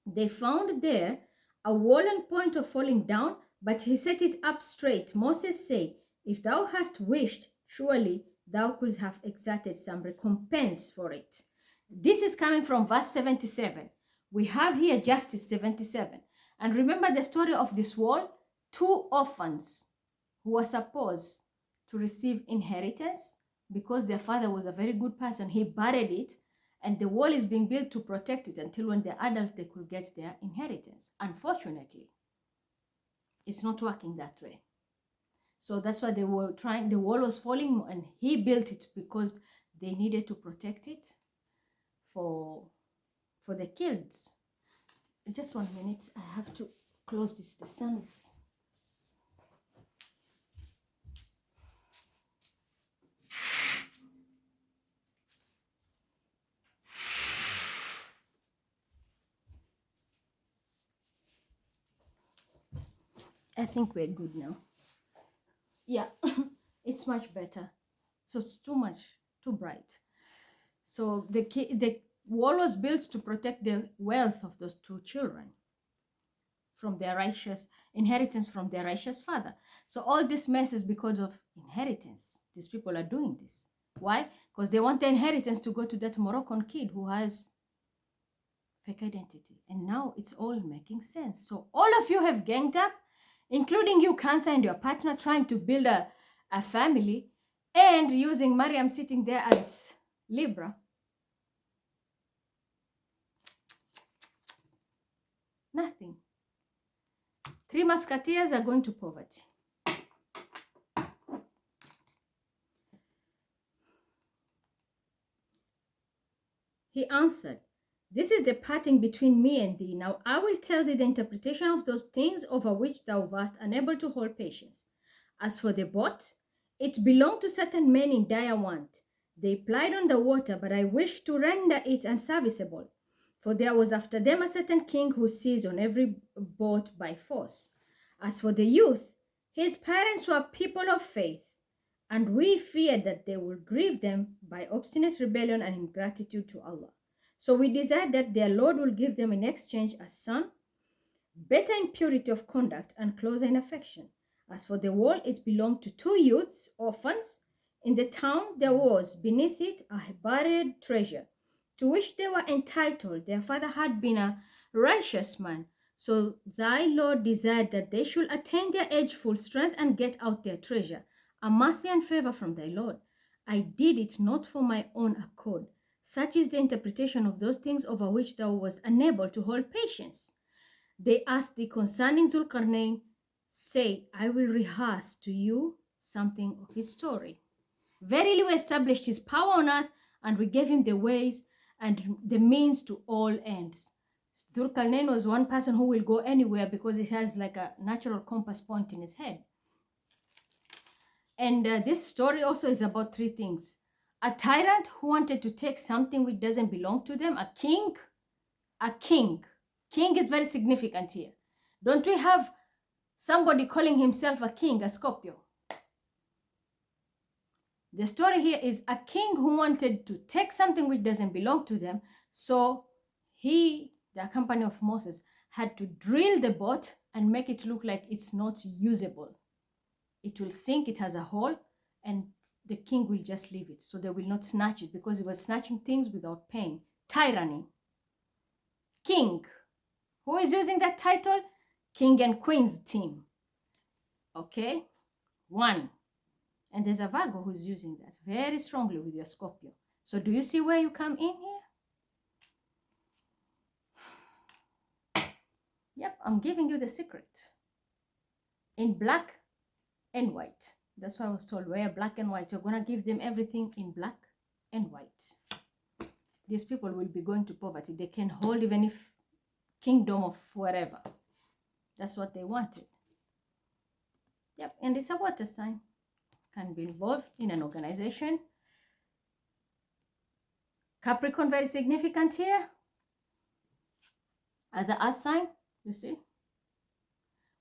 They found there a wall on point of falling down, but he set it up straight. Moses said, If thou hast wished, surely thou couldst have exacted some recompense for it. This is coming from verse 77. We have here Justice 77. And remember the story of this wall? 2 orphans who were supposed to receive inheritance because their father was a very good person. He buried it, and the wall is being built to protect it until when they're adults they could get their inheritance. Unfortunately, it's not working that way. So that's why they were trying, the wall was falling, and he built it because they needed to protect it for the kids. Just 1 minute, I have to close this. The sun is... I think we're good now. Yeah, it's much better. So it's too bright. So the wall was built to protect the wealth of those 2 children from their righteous inheritance from their righteous father. So all this mess is because of inheritance. These people are doing this. Why? Because they want the inheritance to go to that Moroccan kid who has fake identity. And now it's all making sense. So all of you have ganged up, including you, Cancer, and your partner, trying to build a family, and using Mariam sitting there as Libra. Nothing. 3 musketeers are going to poverty. He answered, This is the parting between me and thee. Now I will tell thee the interpretation of those things over which thou wast unable to hold patience. As for the boat, it belonged to certain men in dire want. They plied on the water, but I wished to render it unserviceable. For there was after them a certain king who seized on every boat by force. As for the youth, his parents were people of faith, and we feared that they would grieve them by obstinate rebellion and ingratitude to Allah. So we desired that their Lord will give them in exchange a son, better in purity of conduct and closer in affection. As for the wall, it belonged to 2 youths, orphans. In the town there was beneath it a buried treasure, to which they were entitled. Their father had been a righteous man. So thy Lord desired that they should attain their age-full strength and get out their treasure, a mercy and favor from thy Lord. I did it not for my own accord. Such is the interpretation of those things over which thou wast unable to hold patience. They asked thee concerning Zulkarnain, say, I will rehearse to you something of his story. Verily we established his power on earth, and we gave him the ways and the means to all ends. Zulkarnain was one person who will go anywhere because he has like a natural compass point in his head. And this story also is about 3 things. A tyrant who wanted to take something which doesn't belong to them. A king. King is very significant here. Don't we have somebody calling himself a king, a Scorpio? The story here is a king who wanted to take something which doesn't belong to them. So he, the company of Moses, had to drill the boat and make it look like it's not usable. It will sink, it has a hole, and the king will just leave it. So they will not snatch it because he was snatching things without paying. Tyranny. King. Who is using that title? King and Queen's team. Okay? 1. And there's a Virgo who's using that very strongly with your Scorpio. So do you see where you come in here? Yep, I'm giving you the secret. In black and white. That's why I was told wear black and white. You're going to give them everything in black and white. these people will be going to poverty. They can hold even if kingdom of wherever. That's what they wanted. Yep, and it's a water sign. Can be involved in an organization. Capricorn, very significant here. As the earth sign, you see.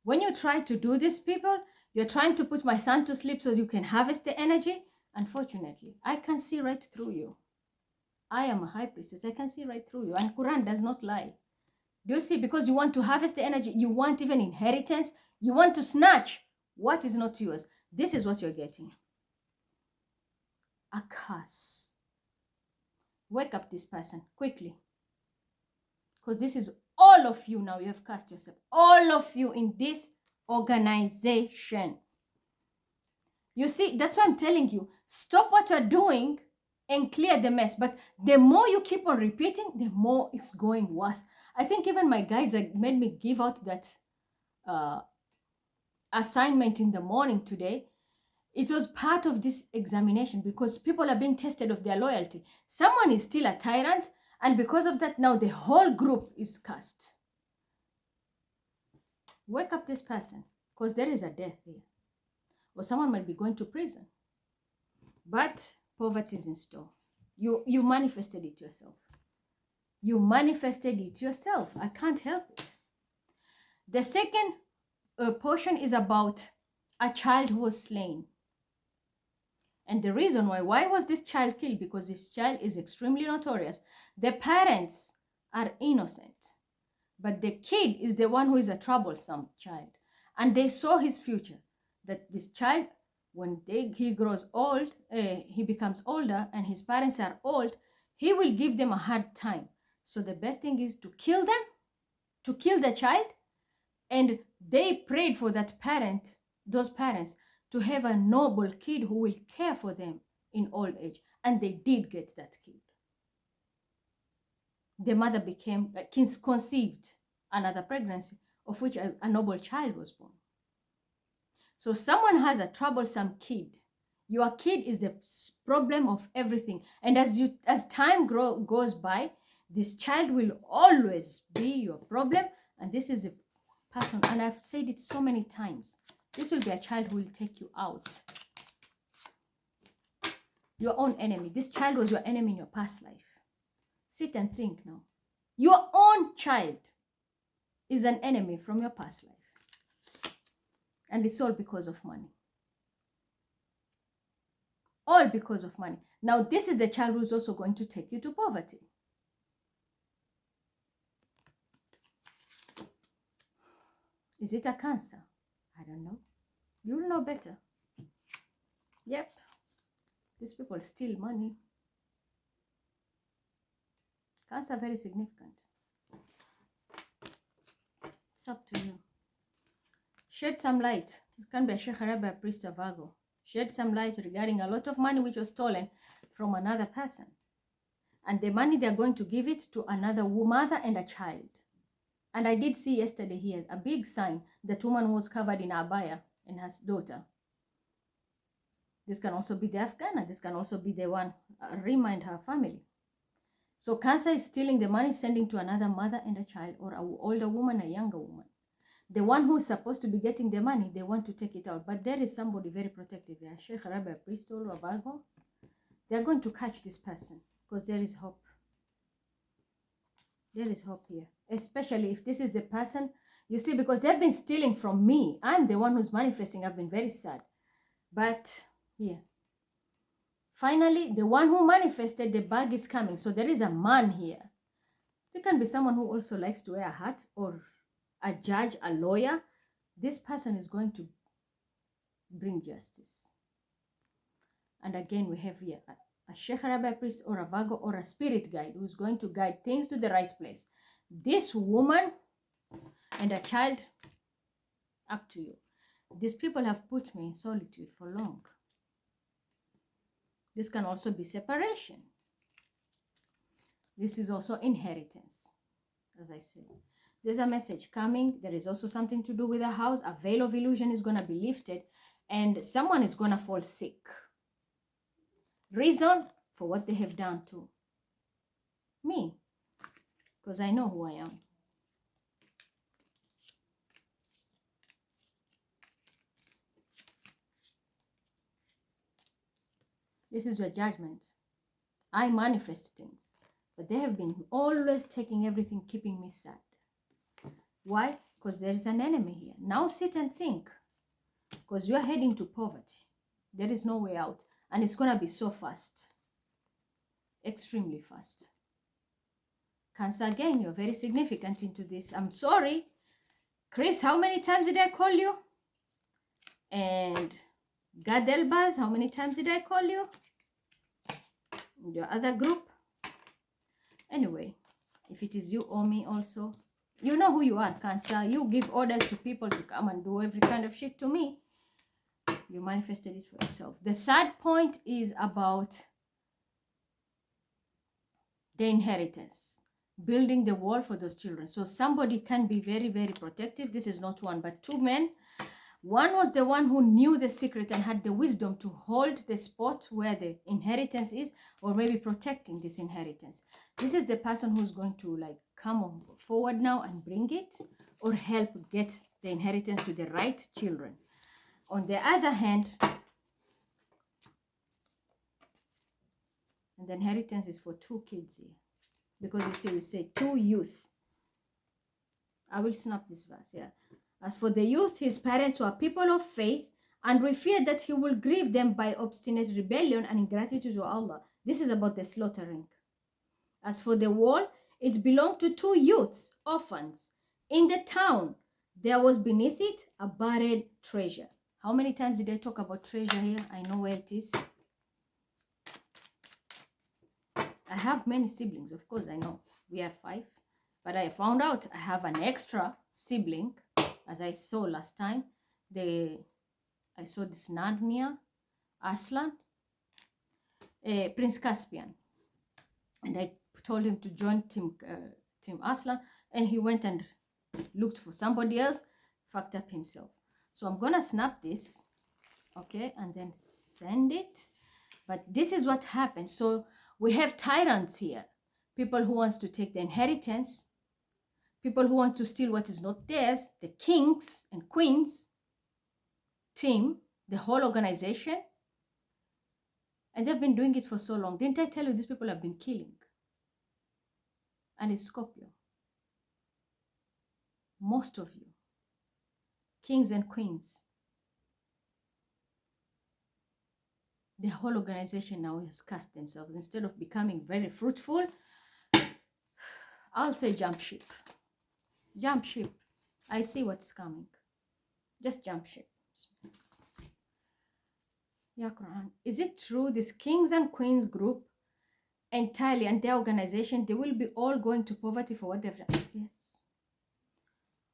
When you try to do this, people, you're trying to put my son to sleep so you can harvest the energy. Unfortunately, I can see right through you. I am a high priestess. I can see right through you. And Quran does not lie. Do you see? Because you want to harvest the energy. You want even inheritance. You want to snatch what is not yours. This is what you're getting. A curse. Wake up this person quickly. Because this is all of you now. You have cast yourself. All of you in this organization. You see, that's what I'm telling you. Stop what you're doing and clear the mess. But the more you keep on repeating, the more it's going worse. I think even my guides made me give out that assignment in the morning today. It was part of this examination because people are being tested of their loyalty. Someone is still a tyrant, and because of that, now the whole group is cursed. Wake up this person, because there is a death here. Or someone might be going to prison. But poverty is in store. You manifested it yourself. You manifested it yourself. I can't help it. The second portion is about a child who was slain. And the reason why was this child killed? Because this child is extremely notorious. The parents are innocent. But the kid is the one who is a troublesome child. And they saw his future. That this child, when he grows old, he becomes older and his parents are old, he will give them a hard time. So the best thing is to kill them, to kill the child. And they prayed for that parent, those parents, to have a noble kid who will care for them in old age. And they did get that kid. The mother conceived another pregnancy, of which a noble child was born. So someone has a troublesome kid. Your kid is the problem of everything. And as time goes by, this child will always be your problem. And this is a person, and I've said it so many times. This will be a child who will take you out. Your own enemy. This child was your enemy in your past life. Sit and think now. Your own child is an enemy from your past life. And it's all because of money. All because of money. Now, this is the child who's also going to take you to poverty. Is it a cancer? I don't know. You'll know better. Yep. These people steal money. Cancer, very significant. It's up to you. Shed some light. It can be a Sheikh Arabi, a priest of Virgo. Shed some light regarding a lot of money which was stolen from another person. And the money they're going to give it to another mother and a child. And I did see yesterday here a big sign that woman was covered in abaya and her daughter. This can also be the Afghana. This can also be the one, remind her family. So cancer is stealing the money, sending to another mother and a child, or an older woman, a younger woman. The one who is supposed to be getting the money, they want to take it out. But there is somebody very protective there. Sheikh Rabbi, a priest or a Virgo. They are going to catch this person because there is hope. There is hope here. Especially if this is the person, you see, because they've been stealing from me. I'm the one who's manifesting. I've been very sad. But here. Finally, the one who manifested, the bag is coming. So there is a man here. There can be someone who also likes to wear a hat, or a judge, a lawyer. This person is going to bring justice. And again, we have here a Sheikh Rabbi priest or a Virgo or a spirit guide who's going to guide things to the right place. This woman and a child, up to you. These people have put me in solitude for long. This can also be separation. This is also inheritance, as I said. There's a message coming. There is also something to do with a house. A veil of illusion is going to be lifted and someone is going to fall sick. Reason for what they have done too. Me. Because I know who I am. This is your judgment. I manifest things. But they have been always taking everything, keeping me sad. Why? Because there is an enemy here. Now sit and think. Because you are heading to poverty. There is no way out. And it's going to be so fast. Extremely fast. Cancer, again, you're very significant into this. I'm sorry. Chris, how many times did I call you? And Gadelbaz, how many times did I call you? Your other group. Anyway, if it is you or me also, you know who you are, Cancer. You give orders to people to come and do every kind of shit to me. You manifested it for yourself. The third point is about the inheritance. Building the wall for those children. So somebody can be very, very protective. This is not one, but two men. One was the one who knew the secret and had the wisdom to hold the spot where the inheritance is, or maybe protecting this inheritance. This is the person who's going to like come forward now and bring it, or help get the inheritance to the right children. On the other hand, and the inheritance is for two kids here. Because you see, we say two youth. I will snap this verse, yeah. As for the youth, his parents were people of faith, and we fear that he will grieve them by obstinate rebellion and ingratitude to Allah. This is about the slaughtering. As for the wall, it belonged to two youths, orphans. In the town, there was beneath it a buried treasure. How many times did I talk about treasure here? I know where it is. I have many siblings, of course, I know. We are 5. But I found out I have an extra sibling, as I saw last time. I saw this Narnia, Arslan, Prince Caspian. And I told him to join Team Arslan. And he went and looked for somebody else, fucked up himself. So I'm going to snap this, okay, and then send it. But this is what happens. So we have tyrants here. People who wants to take the inheritance. People who want to steal what is not theirs. The kings and queens team. The whole organization. And they've been doing it for so long. Didn't I tell you these people have been killing? And it's Scorpio. Most of you. Kings and queens. The whole organization now has cast themselves. Instead of becoming very fruitful, I'll say jump ship. Jump ship. I see what's coming. Just jump ship. Yeah, Quran. Is it true this kings and queens group entirely and their organization, they will be all going to poverty for what they've done? Yes.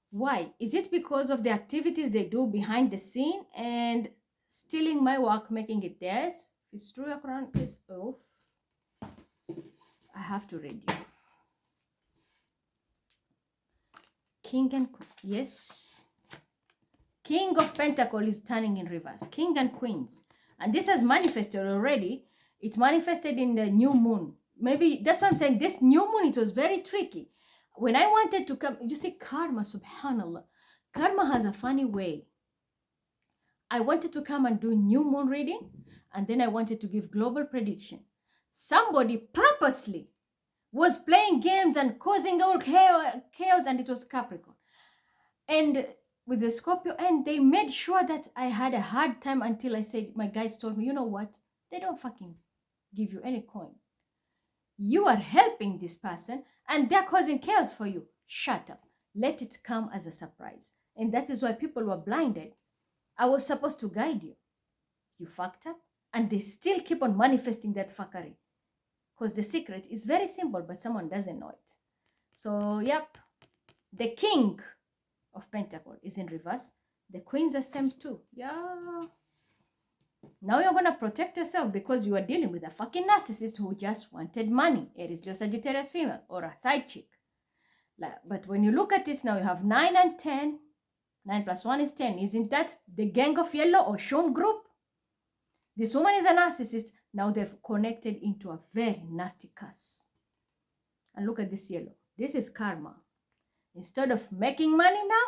Why? Is it because of the activities they do behind the scene and stealing my work, making it theirs? If it's true, your Quran is off. I have to read you. King and Queen. Yes. King of Pentacle is turning in reverse. King and Queens. And this has manifested already. It manifested in the new moon. Maybe that's why I'm saying this new moon, it was very tricky. When I wanted to come, you see, karma, subhanallah. Karma has a funny way. I wanted to come and do new moon reading, and then I wanted to give global prediction. Somebody purposely was playing games and causing our chaos, and it was Capricorn. And with the Scorpio, and they made sure that I had a hard time until I said, my guys told me, you know what? They don't fucking give you any coin. You are helping this person and they're causing chaos for you. Shut up. Let it come as a surprise. And that is why people were blinded. I was supposed to guide you. You fucked up. And they still keep on manifesting that fuckery. Because the secret is very simple, but someone doesn't know it. So, yep. The king of Pentacle is in reverse. The queens are same too. Yeah. Now you're going to protect yourself because you are dealing with a fucking narcissist who just wanted money. Aries, Leo, Sagittarius female, or a side chick. But when you look at it now, you have 9 and 10. 9 plus 1 is 10. Isn't that the gang of yellow or Shun group? This woman is a narcissist. Now they've connected into a very nasty curse. And look at this yellow. This is karma. Instead of making money now,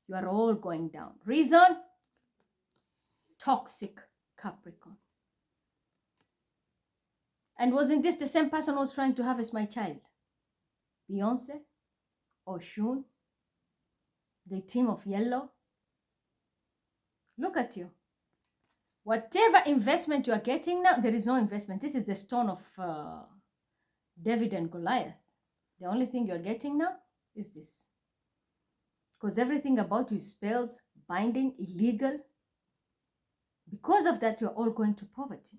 you are all going down. Reason? Toxic Capricorn. And wasn't this the same person who was trying to harvest my child? Beyonce? Oshun? The team of yellow? Look at you. Whatever investment you are getting now, there is no investment. This is the stone of David and Goliath. The only thing you are getting now is this. Because everything about you is spells, binding, illegal. Because of that, you are all going to poverty.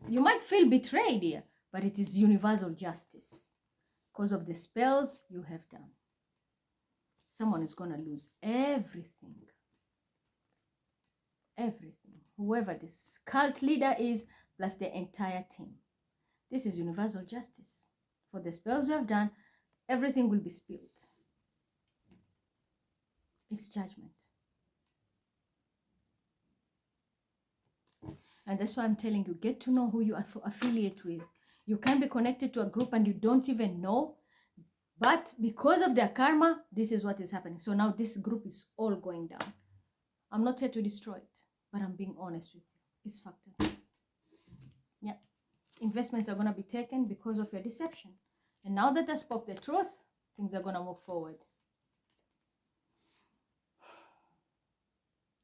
You might feel betrayed here, but it is universal justice. Because of the spells you have done. Someone is going to lose everything. Everything. Whoever this cult leader is, plus the entire team. This is universal justice. For the spells you have done, everything will be spilled. It's judgment. And that's why I'm telling you, get to know who you affiliate with. You can be connected to a group and you don't even know. But because of their karma, this is what is happening. So now this group is all going down. I'm not here to destroy it, but I'm being honest with you. It's fucked up. Yeah. Investments are going to be taken because of your deception. And now that I spoke the truth, things are going to move forward.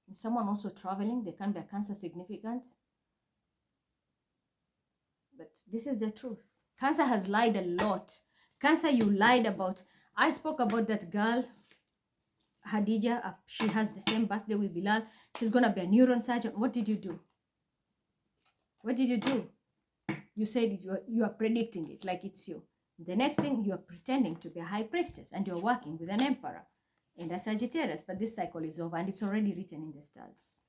And someone also traveling, they can be a Cancer significant. But this is the truth. Cancer has lied a lot. Cancer, you lied about. I spoke about that girl, Hadija. She has the same birthday with Bilal. She's going to be a neurosurgeon. What did you do? What did you do? You said you are predicting it like it's you. The next thing, you are pretending to be a high priestess and you're working with an emperor and a Sagittarius. But this cycle is over and it's already written in the stars.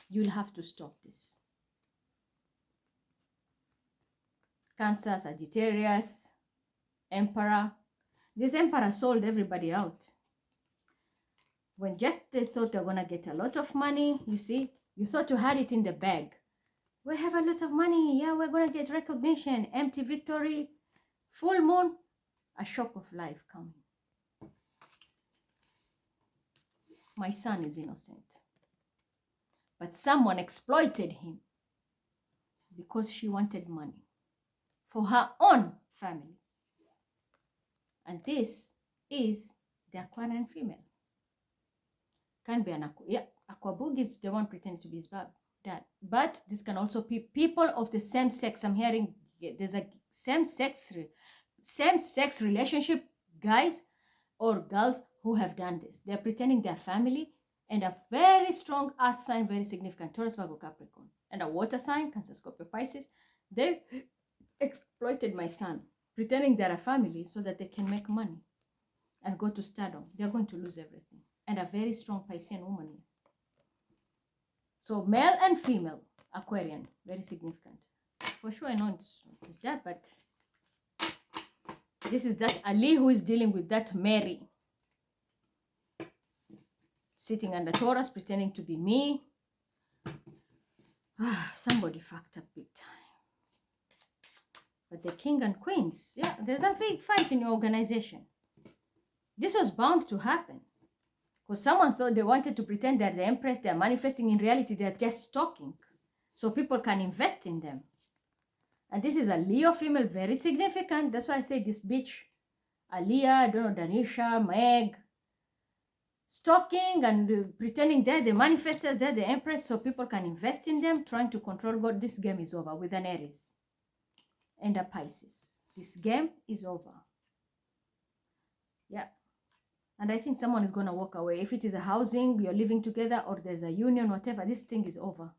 You'll have to stop this. Cancer, Sagittarius, Emperor. This Emperor sold everybody out. When just they thought they're going to get a lot of money, you see, you thought you had it in the bag. We have a lot of money. Yeah, we're going to get recognition. Empty victory. Full moon. A shock of life coming. My son is innocent. But someone exploited him because she wanted money for her own family. And this is the Aquarian female. Can be an Aqua. Yeah, Aquabug is the one pretending to be his dad. But this can also be people of the same sex. I'm hearing there's a same sex relationship guys or girls who have done this. They're pretending they're family and a very strong earth sign, very significant, Taurus, Virgo, Capricorn. And a water sign, Cancer, Scorpio, Pisces. They exploited my son, pretending they're a family so that they can make money and go to stardom. They're going to lose everything. And a very strong Piscean woman. So male and female, Aquarian, very significant. For sure, I know it is that, but this is that Ali who is dealing with that Mary. Sitting under Taurus, pretending to be me. Somebody fucked up big time. But the king and queens, yeah, there's a big fight in your organization. This was bound to happen. Because someone thought they wanted to pretend they're the empress, they're manifesting. In reality, they're just stalking. So people can invest in them. And this is a Leo female, very significant. That's why I say this bitch, Aliyah, I don't know, Danisha, Meg, stalking and pretending they're the manifestors, they're the empress, so people can invest in them, trying to control God. This game is over with an Aries and a Pisces. This game is over. Yeah. And I think someone is going to walk away. If it is a housing, you're living together, or there's a union, whatever, this thing is over.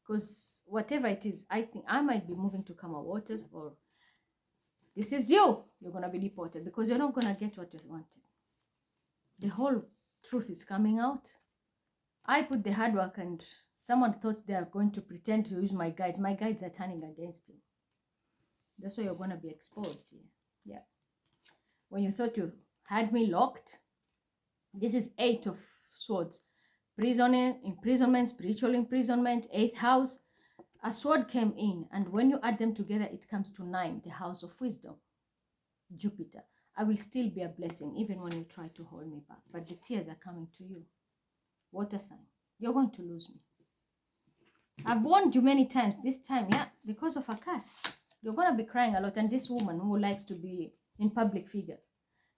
Because whatever it is, I think I might be moving to Kama Waters, or this is you. You're going to be deported because you're not going to get what you wanted. The whole truth is coming out. I put the hard work and someone thought they are going to pretend to use my guides. My guides are turning against you. That's why you're going to be exposed here. Yeah. When you thought you had me locked, this is 8 of Swords. Imprisonment, spiritual imprisonment, 8th house. A sword came in, and when you add them together, it comes to 9, the house of wisdom, Jupiter. I will still be a blessing even when you try to hold me back. But the tears are coming to you. Water sign. You're going to lose me. I've warned you many times. This time, yeah, because of a curse. You're going to be crying a lot. And this woman who likes to be in public figure,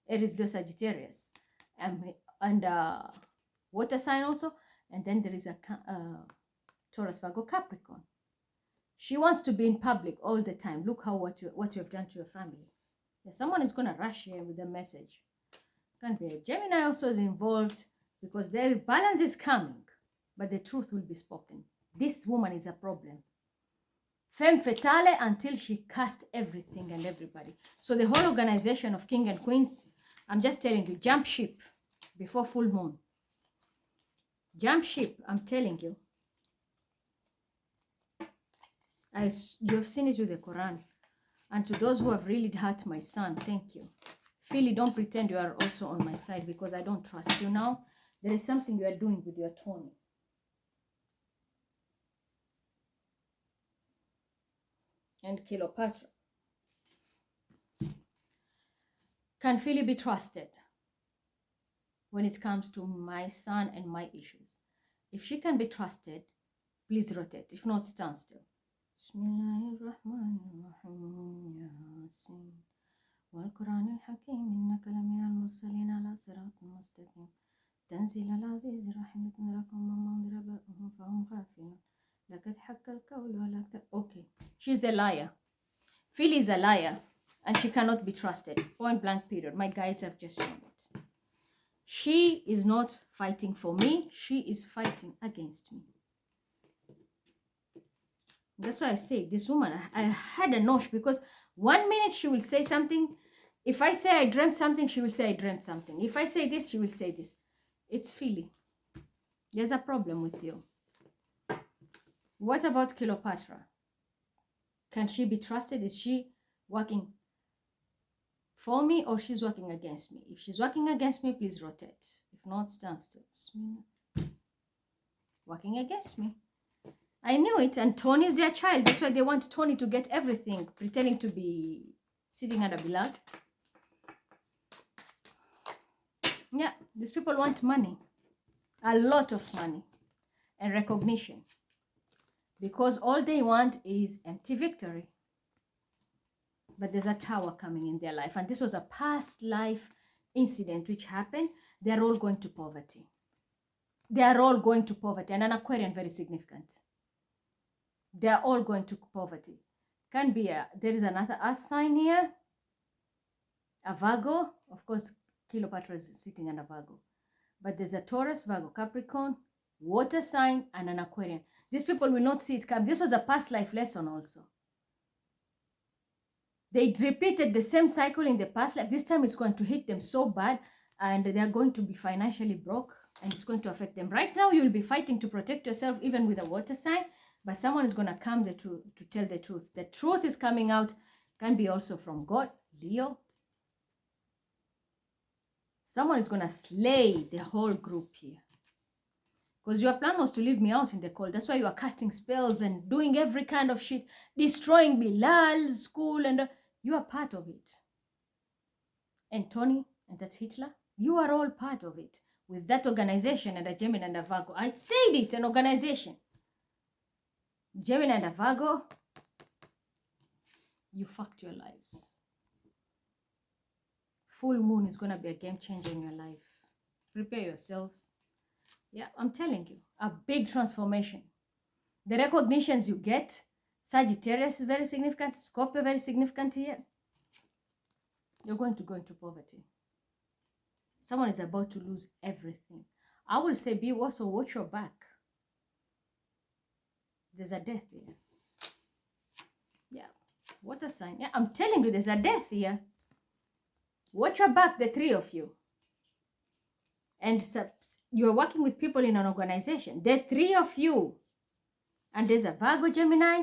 Aries, Leo, Sagittarius, and water sign also. And then there is a Taurus, Virgo, Capricorn. She wants to be in public all the time. Look how what you have done to your family. Yeah, someone is going to rush here with a message. Can be a Gemini also is involved because their balance is coming, but the truth will be spoken. This woman is a problem. Femme fatale until she cast everything and everybody. So the whole organization of king and queens, I'm just telling you, jump ship before full moon. Jump ship, I'm telling you. You have seen it with the Quran. And to those who have really hurt my son, thank you. Philly, don't pretend you are also on my side because I don't trust you now. There is something you are doing with your Tony. And Cleopatra. Can Philly be trusted when it comes to my son and my issues? If she can be trusted, please rotate. If not, stand still. Bismillahirrahmanirrahim. Yasin. والقرآن الحكيم إنك لمن المرسلين على صراط مستقيم تنزيل العزيز الرحيم تنذر قوما ما أنذر آباؤهم فهم غافلون لقد حق القول ولا Okay, she's the liar. Philly is a liar and she cannot be trusted. Point blank period. My guides have just shown it. She is not fighting for me. She is fighting against me. That's why I say this woman, I had a nosh because 1 minute she will say something. If I say I dreamt something, she will say I dreamt something. If I say this, she will say this. It's Philly. There's a problem with you. What about Cleopatra? Can she be trusted? Is she working for me or she's working against me? If she's working against me, please rotate. If not, stand still. Working against me. I knew it, and Tony is their child. That's why they want Tony to get everything, pretending to be sitting under beloved. Yeah, these people want money. A lot of money and recognition. Because all they want is empty victory. But there's a tower coming in their life. And this was a past life incident which happened. They're all going to poverty. They are all going to poverty. And an Aquarian, very significant. They are all going to poverty. Can be there is another earth sign here. A Virgo. Of course, Cleopatra is sitting under Virgo. But there's a Taurus, Virgo, Capricorn, water sign, and an Aquarian. These people will not see it come. This was a past life lesson also. They repeated the same cycle in the past life. This time it's going to hit them so bad and they're going to be financially broke and it's going to affect them. Right now, you'll be fighting to protect yourself even with a water sign, but someone is going to come to tell the truth. The truth is coming out. Can be also from God, Leo. Someone is going to slay the whole group here. Because your plan was to leave me out in the cold. That's why you are casting spells and doing every kind of shit. Destroying Bilal's school and you are part of it. And Tony, and that's Hitler, you are all part of it. With that organization and a Gemini and a Virgo. I said it, an organization. Gemini and a Virgo, you fucked your lives. Full moon is going to be a game changer in your life. Prepare yourselves. Yeah, I'm telling you, a big transformation. The recognitions you get, Sagittarius is very significant, Scorpio very significant here. You're going to go into poverty. Someone is about to lose everything. I will say, be also watch your back. There's a death here. Yeah, what a sign. Yeah, I'm telling you, there's a death here. Watch your back, the three of you. And you're working with people in an organization. The three of you. And there's a Virgo Gemini.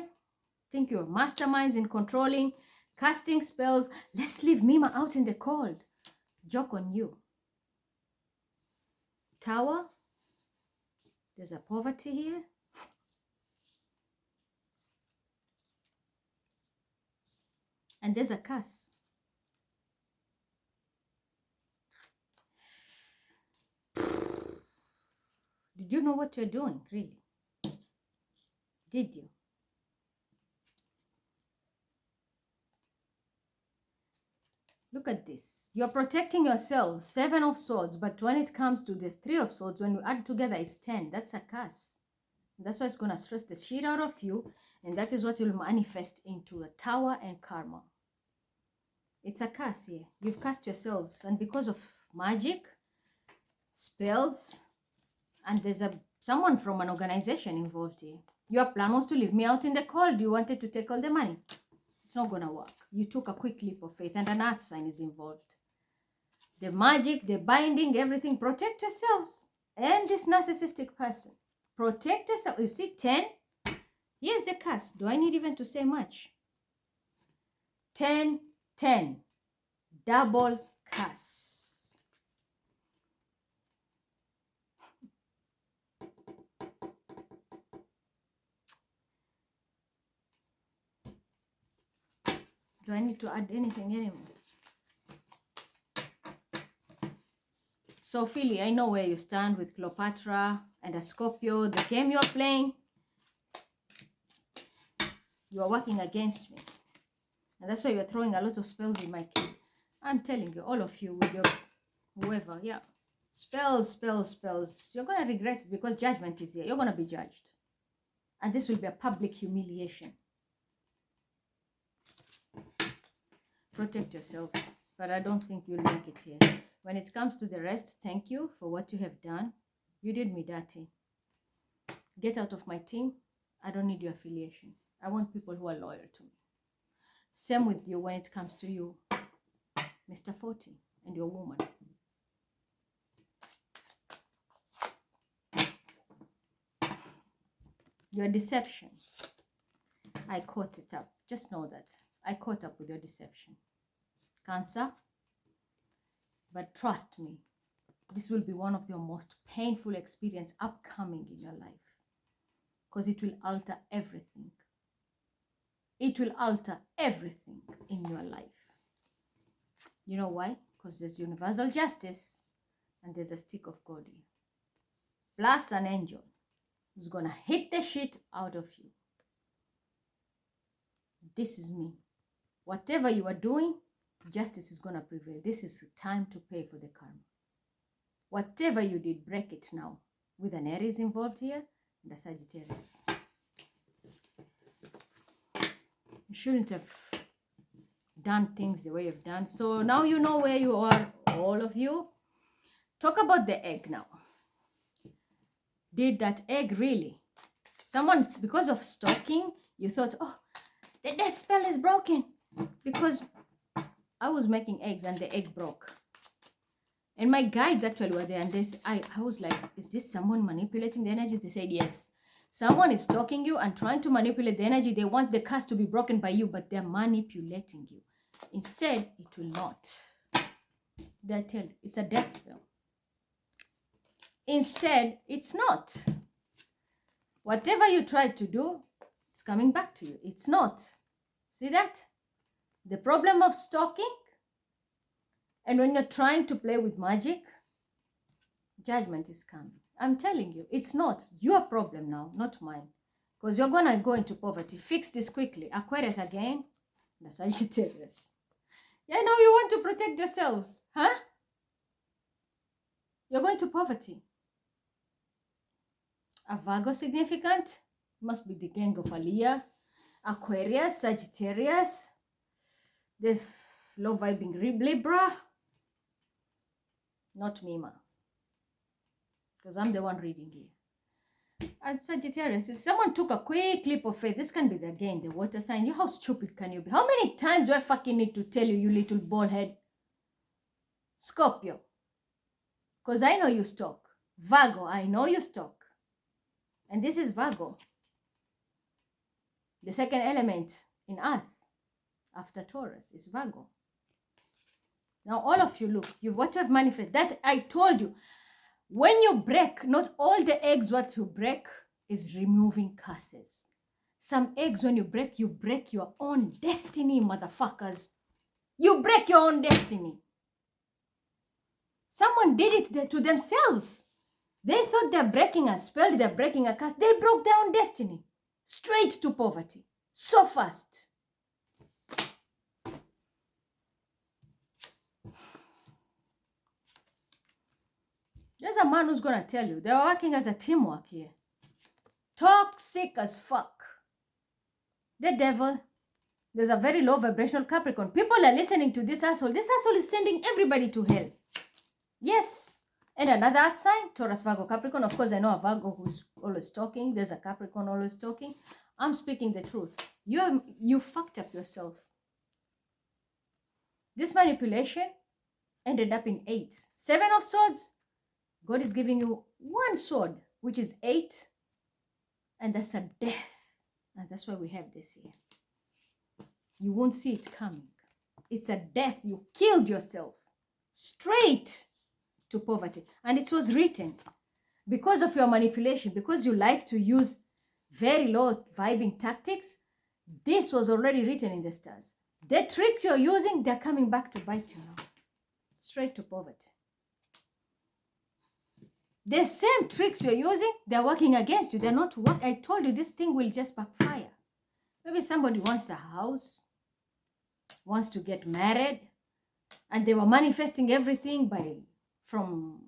Think you're masterminds in controlling, casting spells. Let's leave Mima out in the cold. Joke on you. Tower. There's a poverty here. And there's a curse. Did you know what you're doing, really? Did you? Look at this. You're protecting yourself, 7 of swords, but when it comes to this 3 of swords, when you add together, it's 10. That's a curse. That's why it's going to stress the shit out of you, and that is what will manifest into a tower and karma. It's a curse here. You've cast yourselves, and because of magic, spells, and there's someone from an organization involved here. Your plan was to leave me out in the cold. You wanted to take all the money. It's not going to work. You took a quick leap of faith, and an earth sign is involved. The magic, the binding, everything. Protect yourselves and this narcissistic person. Protect yourself. You see, 10. Here's the curse. Do I need even to say much? 10, 10. Double curse. Do I need to add anything anymore? So, Philly, I know where you stand with Cleopatra and a Scorpio. The game you're playing, you are working against me. And that's why you're throwing a lot of spells with my kid. I'm telling you, all of you, with your whoever, yeah. Spells, spells, spells. You're going to regret it because judgment is here. You're going to be judged. And this will be a public humiliation. Protect yourselves. But I don't think you'll make it here. When it comes to the rest, thank you for what you have done. You did me dirty. Get out of my team. I don't need your affiliation. I want people who are loyal to me. Same with you when it comes to you, Mr. 40, and your woman. Your deception. I caught it up. Just know that. I caught up with your deception. Cancer. But trust me, this will be one of your most painful experiences upcoming in your life. Because it will alter everything. It will alter everything in your life. You know why? Because there's universal justice and there's a stick of God here. Plus an angel who's going to hit the shit out of you. This is me. Whatever you are doing, justice is going to prevail. This is time to pay for the karma. Whatever you did, break it now. With an Aries involved here and a Sagittarius. You shouldn't have done things the way you've done. So now you know where you are, all of you. Talk about the egg now. Did that egg really? Someone, because of stalking, you thought, oh, the death spell is broken. Because I was making eggs and the egg broke. And my guides actually were there. And I was like, is this someone manipulating the energies? They said, yes. Someone is stalking you and trying to manipulate the energy. They want the curse to be broken by you, but they're manipulating you. Instead, it will not. Did I tell you? It's a death spell. Instead, it's not. Whatever you tried to do, it's coming back to you. It's not. See that? The problem of stalking, and when you're trying to play with magic, judgment is coming. I'm telling you, it's not your problem now, not mine. Because you're going to go into poverty. Fix this quickly. Aquarius again, the Sagittarius. Yeah, I know you want to protect yourselves. Huh? You're going to poverty. A Virgo significant? Must be the gang of Aliyah. Aquarius, Sagittarius. This low vibing Libra. Not Mima. Because I'm the one reading here. I'm Sagittarius. If someone took a quick leap of faith, this can be again the water sign. You, how stupid can you be? How many times do I fucking need to tell you, you little ballhead? Scorpio. Because I know you stalk. Virgo, I know you stalk. And this is Virgo. The second element in Earth after Taurus is Virgo. Now all of you, look, what you have manifested. That I told you. When you break, not all the eggs what you break is removing curses. Some eggs, when you break your own destiny, motherfuckers. You break your own destiny. Someone did it to themselves. They thought they're breaking a spell, they're breaking a curse. They broke their own destiny. Straight to poverty. So fast. There's a man who's going to tell you. They were working as a teamwork here. Toxic as fuck. The devil. There's a very low vibrational Capricorn. People are listening to this asshole. This asshole is sending everybody to hell. Yes. And another earth sign, Taurus, Virgo, Capricorn. Of course, I know a Virgo who's always talking. There's a Capricorn always talking. I'm speaking the truth. You fucked up yourself. This manipulation ended up in 8. 7 of Swords. God is giving you 1 sword, which is 8. And that's a death. And that's why we have this here. You won't see it coming. It's a death. You killed yourself. Straight to poverty. And it was written because of your manipulation, because you like to use very low vibing tactics. This was already written in the stars. The tricks you're using, they're coming back to bite you now. Straight to poverty. The same tricks you're using, they're working against you. They're not working. I told you this thing will just backfire. Maybe somebody wants a house, wants to get married, and they were manifesting everything from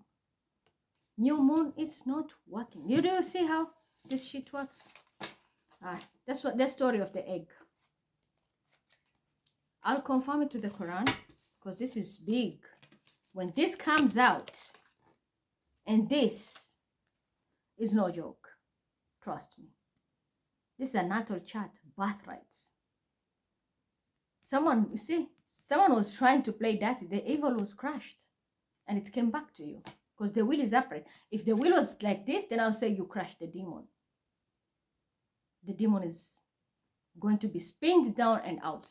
new moon. It's not working. You do see how this shit works? That's what the story of the egg. I'll confirm it to the Quran because this is big. When this comes out, and this is no joke, trust me. This is a natal chart, birthrights. Someone was trying to play dirty. The evil was crushed, and it came back to you because the will is upright. If the will was like this, then I'll say you crushed the demon. The demon is going to be spinned down and out.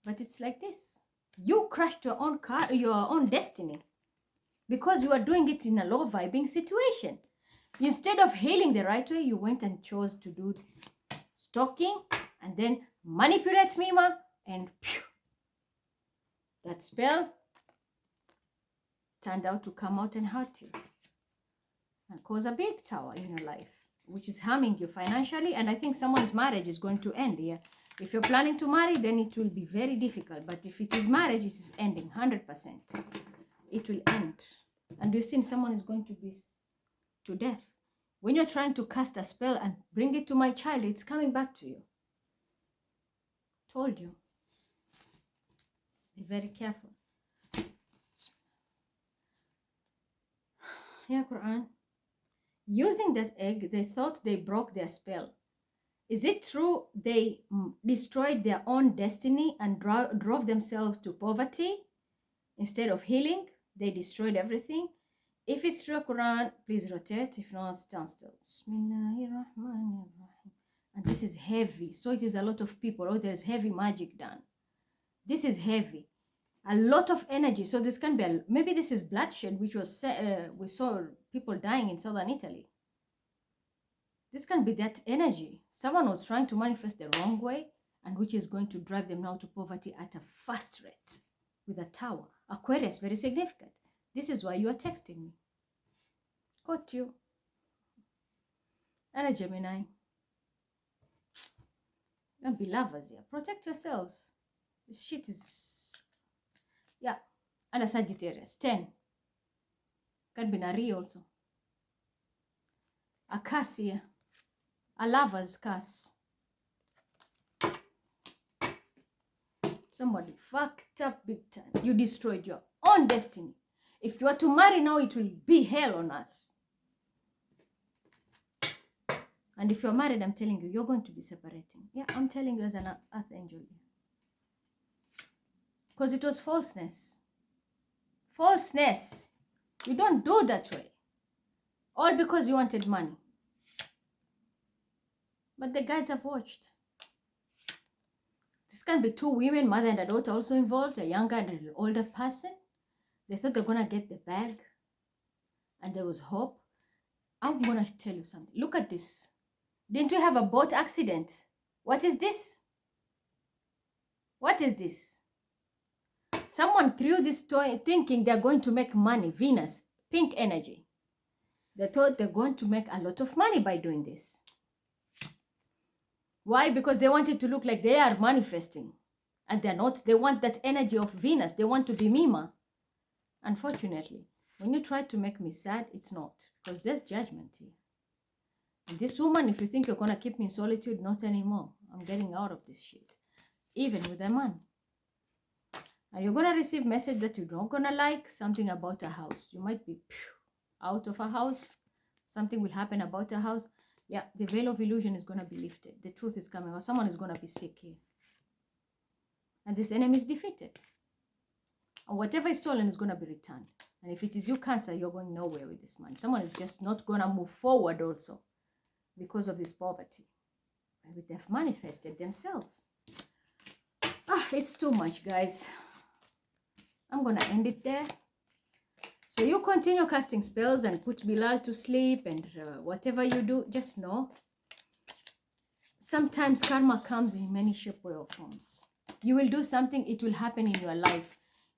But it's like this. You crushed your own destiny because you are doing it in a low vibing situation. Instead of healing the right way, you went and chose to do stalking and then manipulate Mima, and phew, that spell turned out to come out and hurt you and cause a big tower in your life, which is harming you financially. And I think someone's marriage is going to end here. If you're planning to marry, then it will be very difficult. But if it is marriage, it is ending 100%. It will end. And you've seen someone is going to be to death. When you're trying to cast a spell and bring it to my child, it's coming back to you. Told you. Be very careful. Yeah, Quran. Using that egg, they thought they broke their spell. Is it true they destroyed their own destiny and drove themselves to poverty? Instead of healing, they destroyed everything. If it's true, Quran, please rotate. If not, stand still. Bismillahirrahmanirrahim. And this is heavy. So it is a lot of people. Oh, there's heavy magic done. This is heavy. A lot of energy. So this can be, maybe this is bloodshed, which was, we saw people dying in southern Italy. This can be that energy. Someone was trying to manifest the wrong way, and which is going to drive them now to poverty at a fast rate with a tower. Aquarius, very significant. This is why you are texting me. Got you. And a Gemini. Don't be lovers here. Protect yourselves. This shit is... Yeah. And a Sagittarius. 10. Can be Nari also. A curse here. A lover's curse. Somebody fucked up big time. You destroyed your own destiny. If you are to marry now, it will be hell on earth. And if you're married, I'm telling you, you're going to be separating. Yeah, I'm telling you as an earth angel. Because it was falseness. Falseness. You don't do that way. All because you wanted money. But the guides have watched. This can be 2 women, mother and a daughter also involved, a younger and an older person. They thought they're going to get the bag. And there was hope. I'm going to tell you something. Look at this. Didn't we have a boat accident What is this? What is this? Someone threw this toy thinking they're going to make money. Venus, pink energy. They thought they're going to make a lot of money by doing this. Why? Because they wanted to look like they are manifesting. And they're not. They want that energy of Venus. They want to be Mima. Unfortunately, when you try to make me sad, it's not. Because there's judgment here. And this woman, if you think you're going to keep me in solitude, not anymore. I'm getting out of this shit. Even with a man. And you're going to receive message that you're not going to like. Something about a house. You might be out of a house. Something will happen about a house. Yeah, the veil of illusion is going to be lifted. The truth is coming. Or someone is going to be sick here. And this enemy is defeated. And whatever is stolen is going to be returned. And if it is you, Cancer, you're going nowhere with this man. Someone is just not going to move forward also. Because of this poverty. Maybe they've manifested themselves. It's too much, guys. I'm going to end it there. So you continue casting spells and put Bilal to sleep and whatever you do, just know. Sometimes karma comes in many shape, way, or forms. You will do something, it will happen in your life.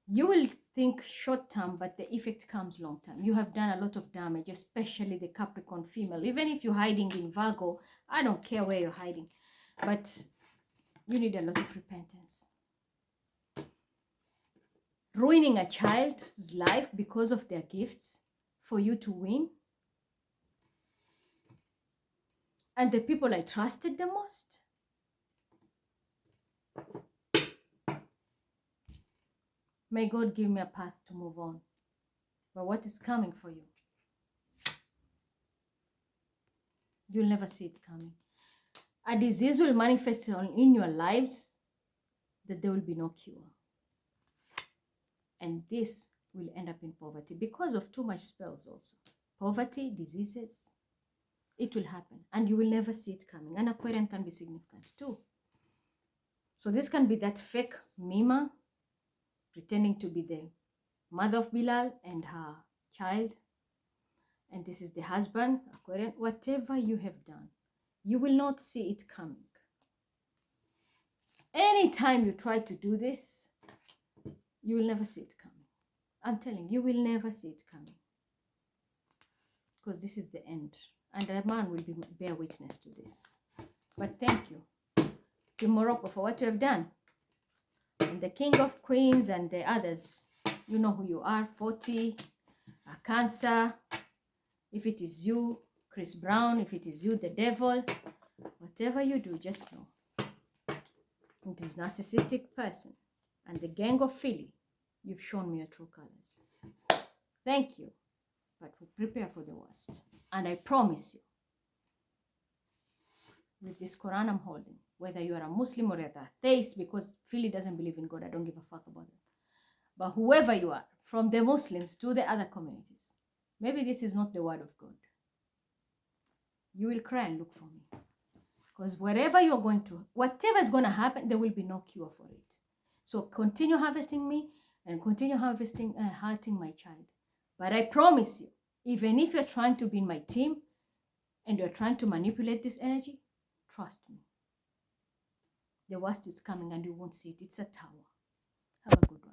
You will think short term, but the effect comes long term. You have done a lot of damage, especially the Capricorn female. Even if you're hiding in Virgo, I don't care where you're hiding. But you need a lot of repentance. Ruining a child's life because of their gifts for you to win. And the people I trusted the most. May God give me a path to move on. But what is coming for you? You'll never see it coming. A disease will manifest in your lives that there will be no cure. And this will end up in poverty because of too much spells also. Poverty, diseases, it will happen. And you will never see it coming. An Aquarian can be significant too. So this can be that fake Mima pretending to be the mother of Bilal and her child. And this is the husband, Aquarian. Whatever you have done, you will not see it coming. Anytime you try to do this, you will never see it coming. I'm telling you, you will never see it coming. Because this is the end. And a man will bear witness to this. But thank you to Morocco for what you have done. And the King of Queens and the others, you know who you are. 40, a Cancer. If it is you, Chris Brown. If it is you, the devil. Whatever you do, just know. It is narcissistic person. And the gang of Philly, you've shown me your true colors. Thank you. But we prepare for the worst. And I promise you, with this Quran I'm holding, whether you are a Muslim or a atheist, because Philly doesn't believe in God, I don't give a fuck about them. But whoever you are, from the Muslims to the other communities, maybe this is not the word of God. You will cry and look for me. Because wherever you're going to, whatever is going to happen, there will be no cure for it. So continue harvesting me and continue hurting my child. But I promise you, even if you're trying to be in my team and you're trying to manipulate this energy, trust me. The worst is coming and you won't see it. It's a tower. Have a good one.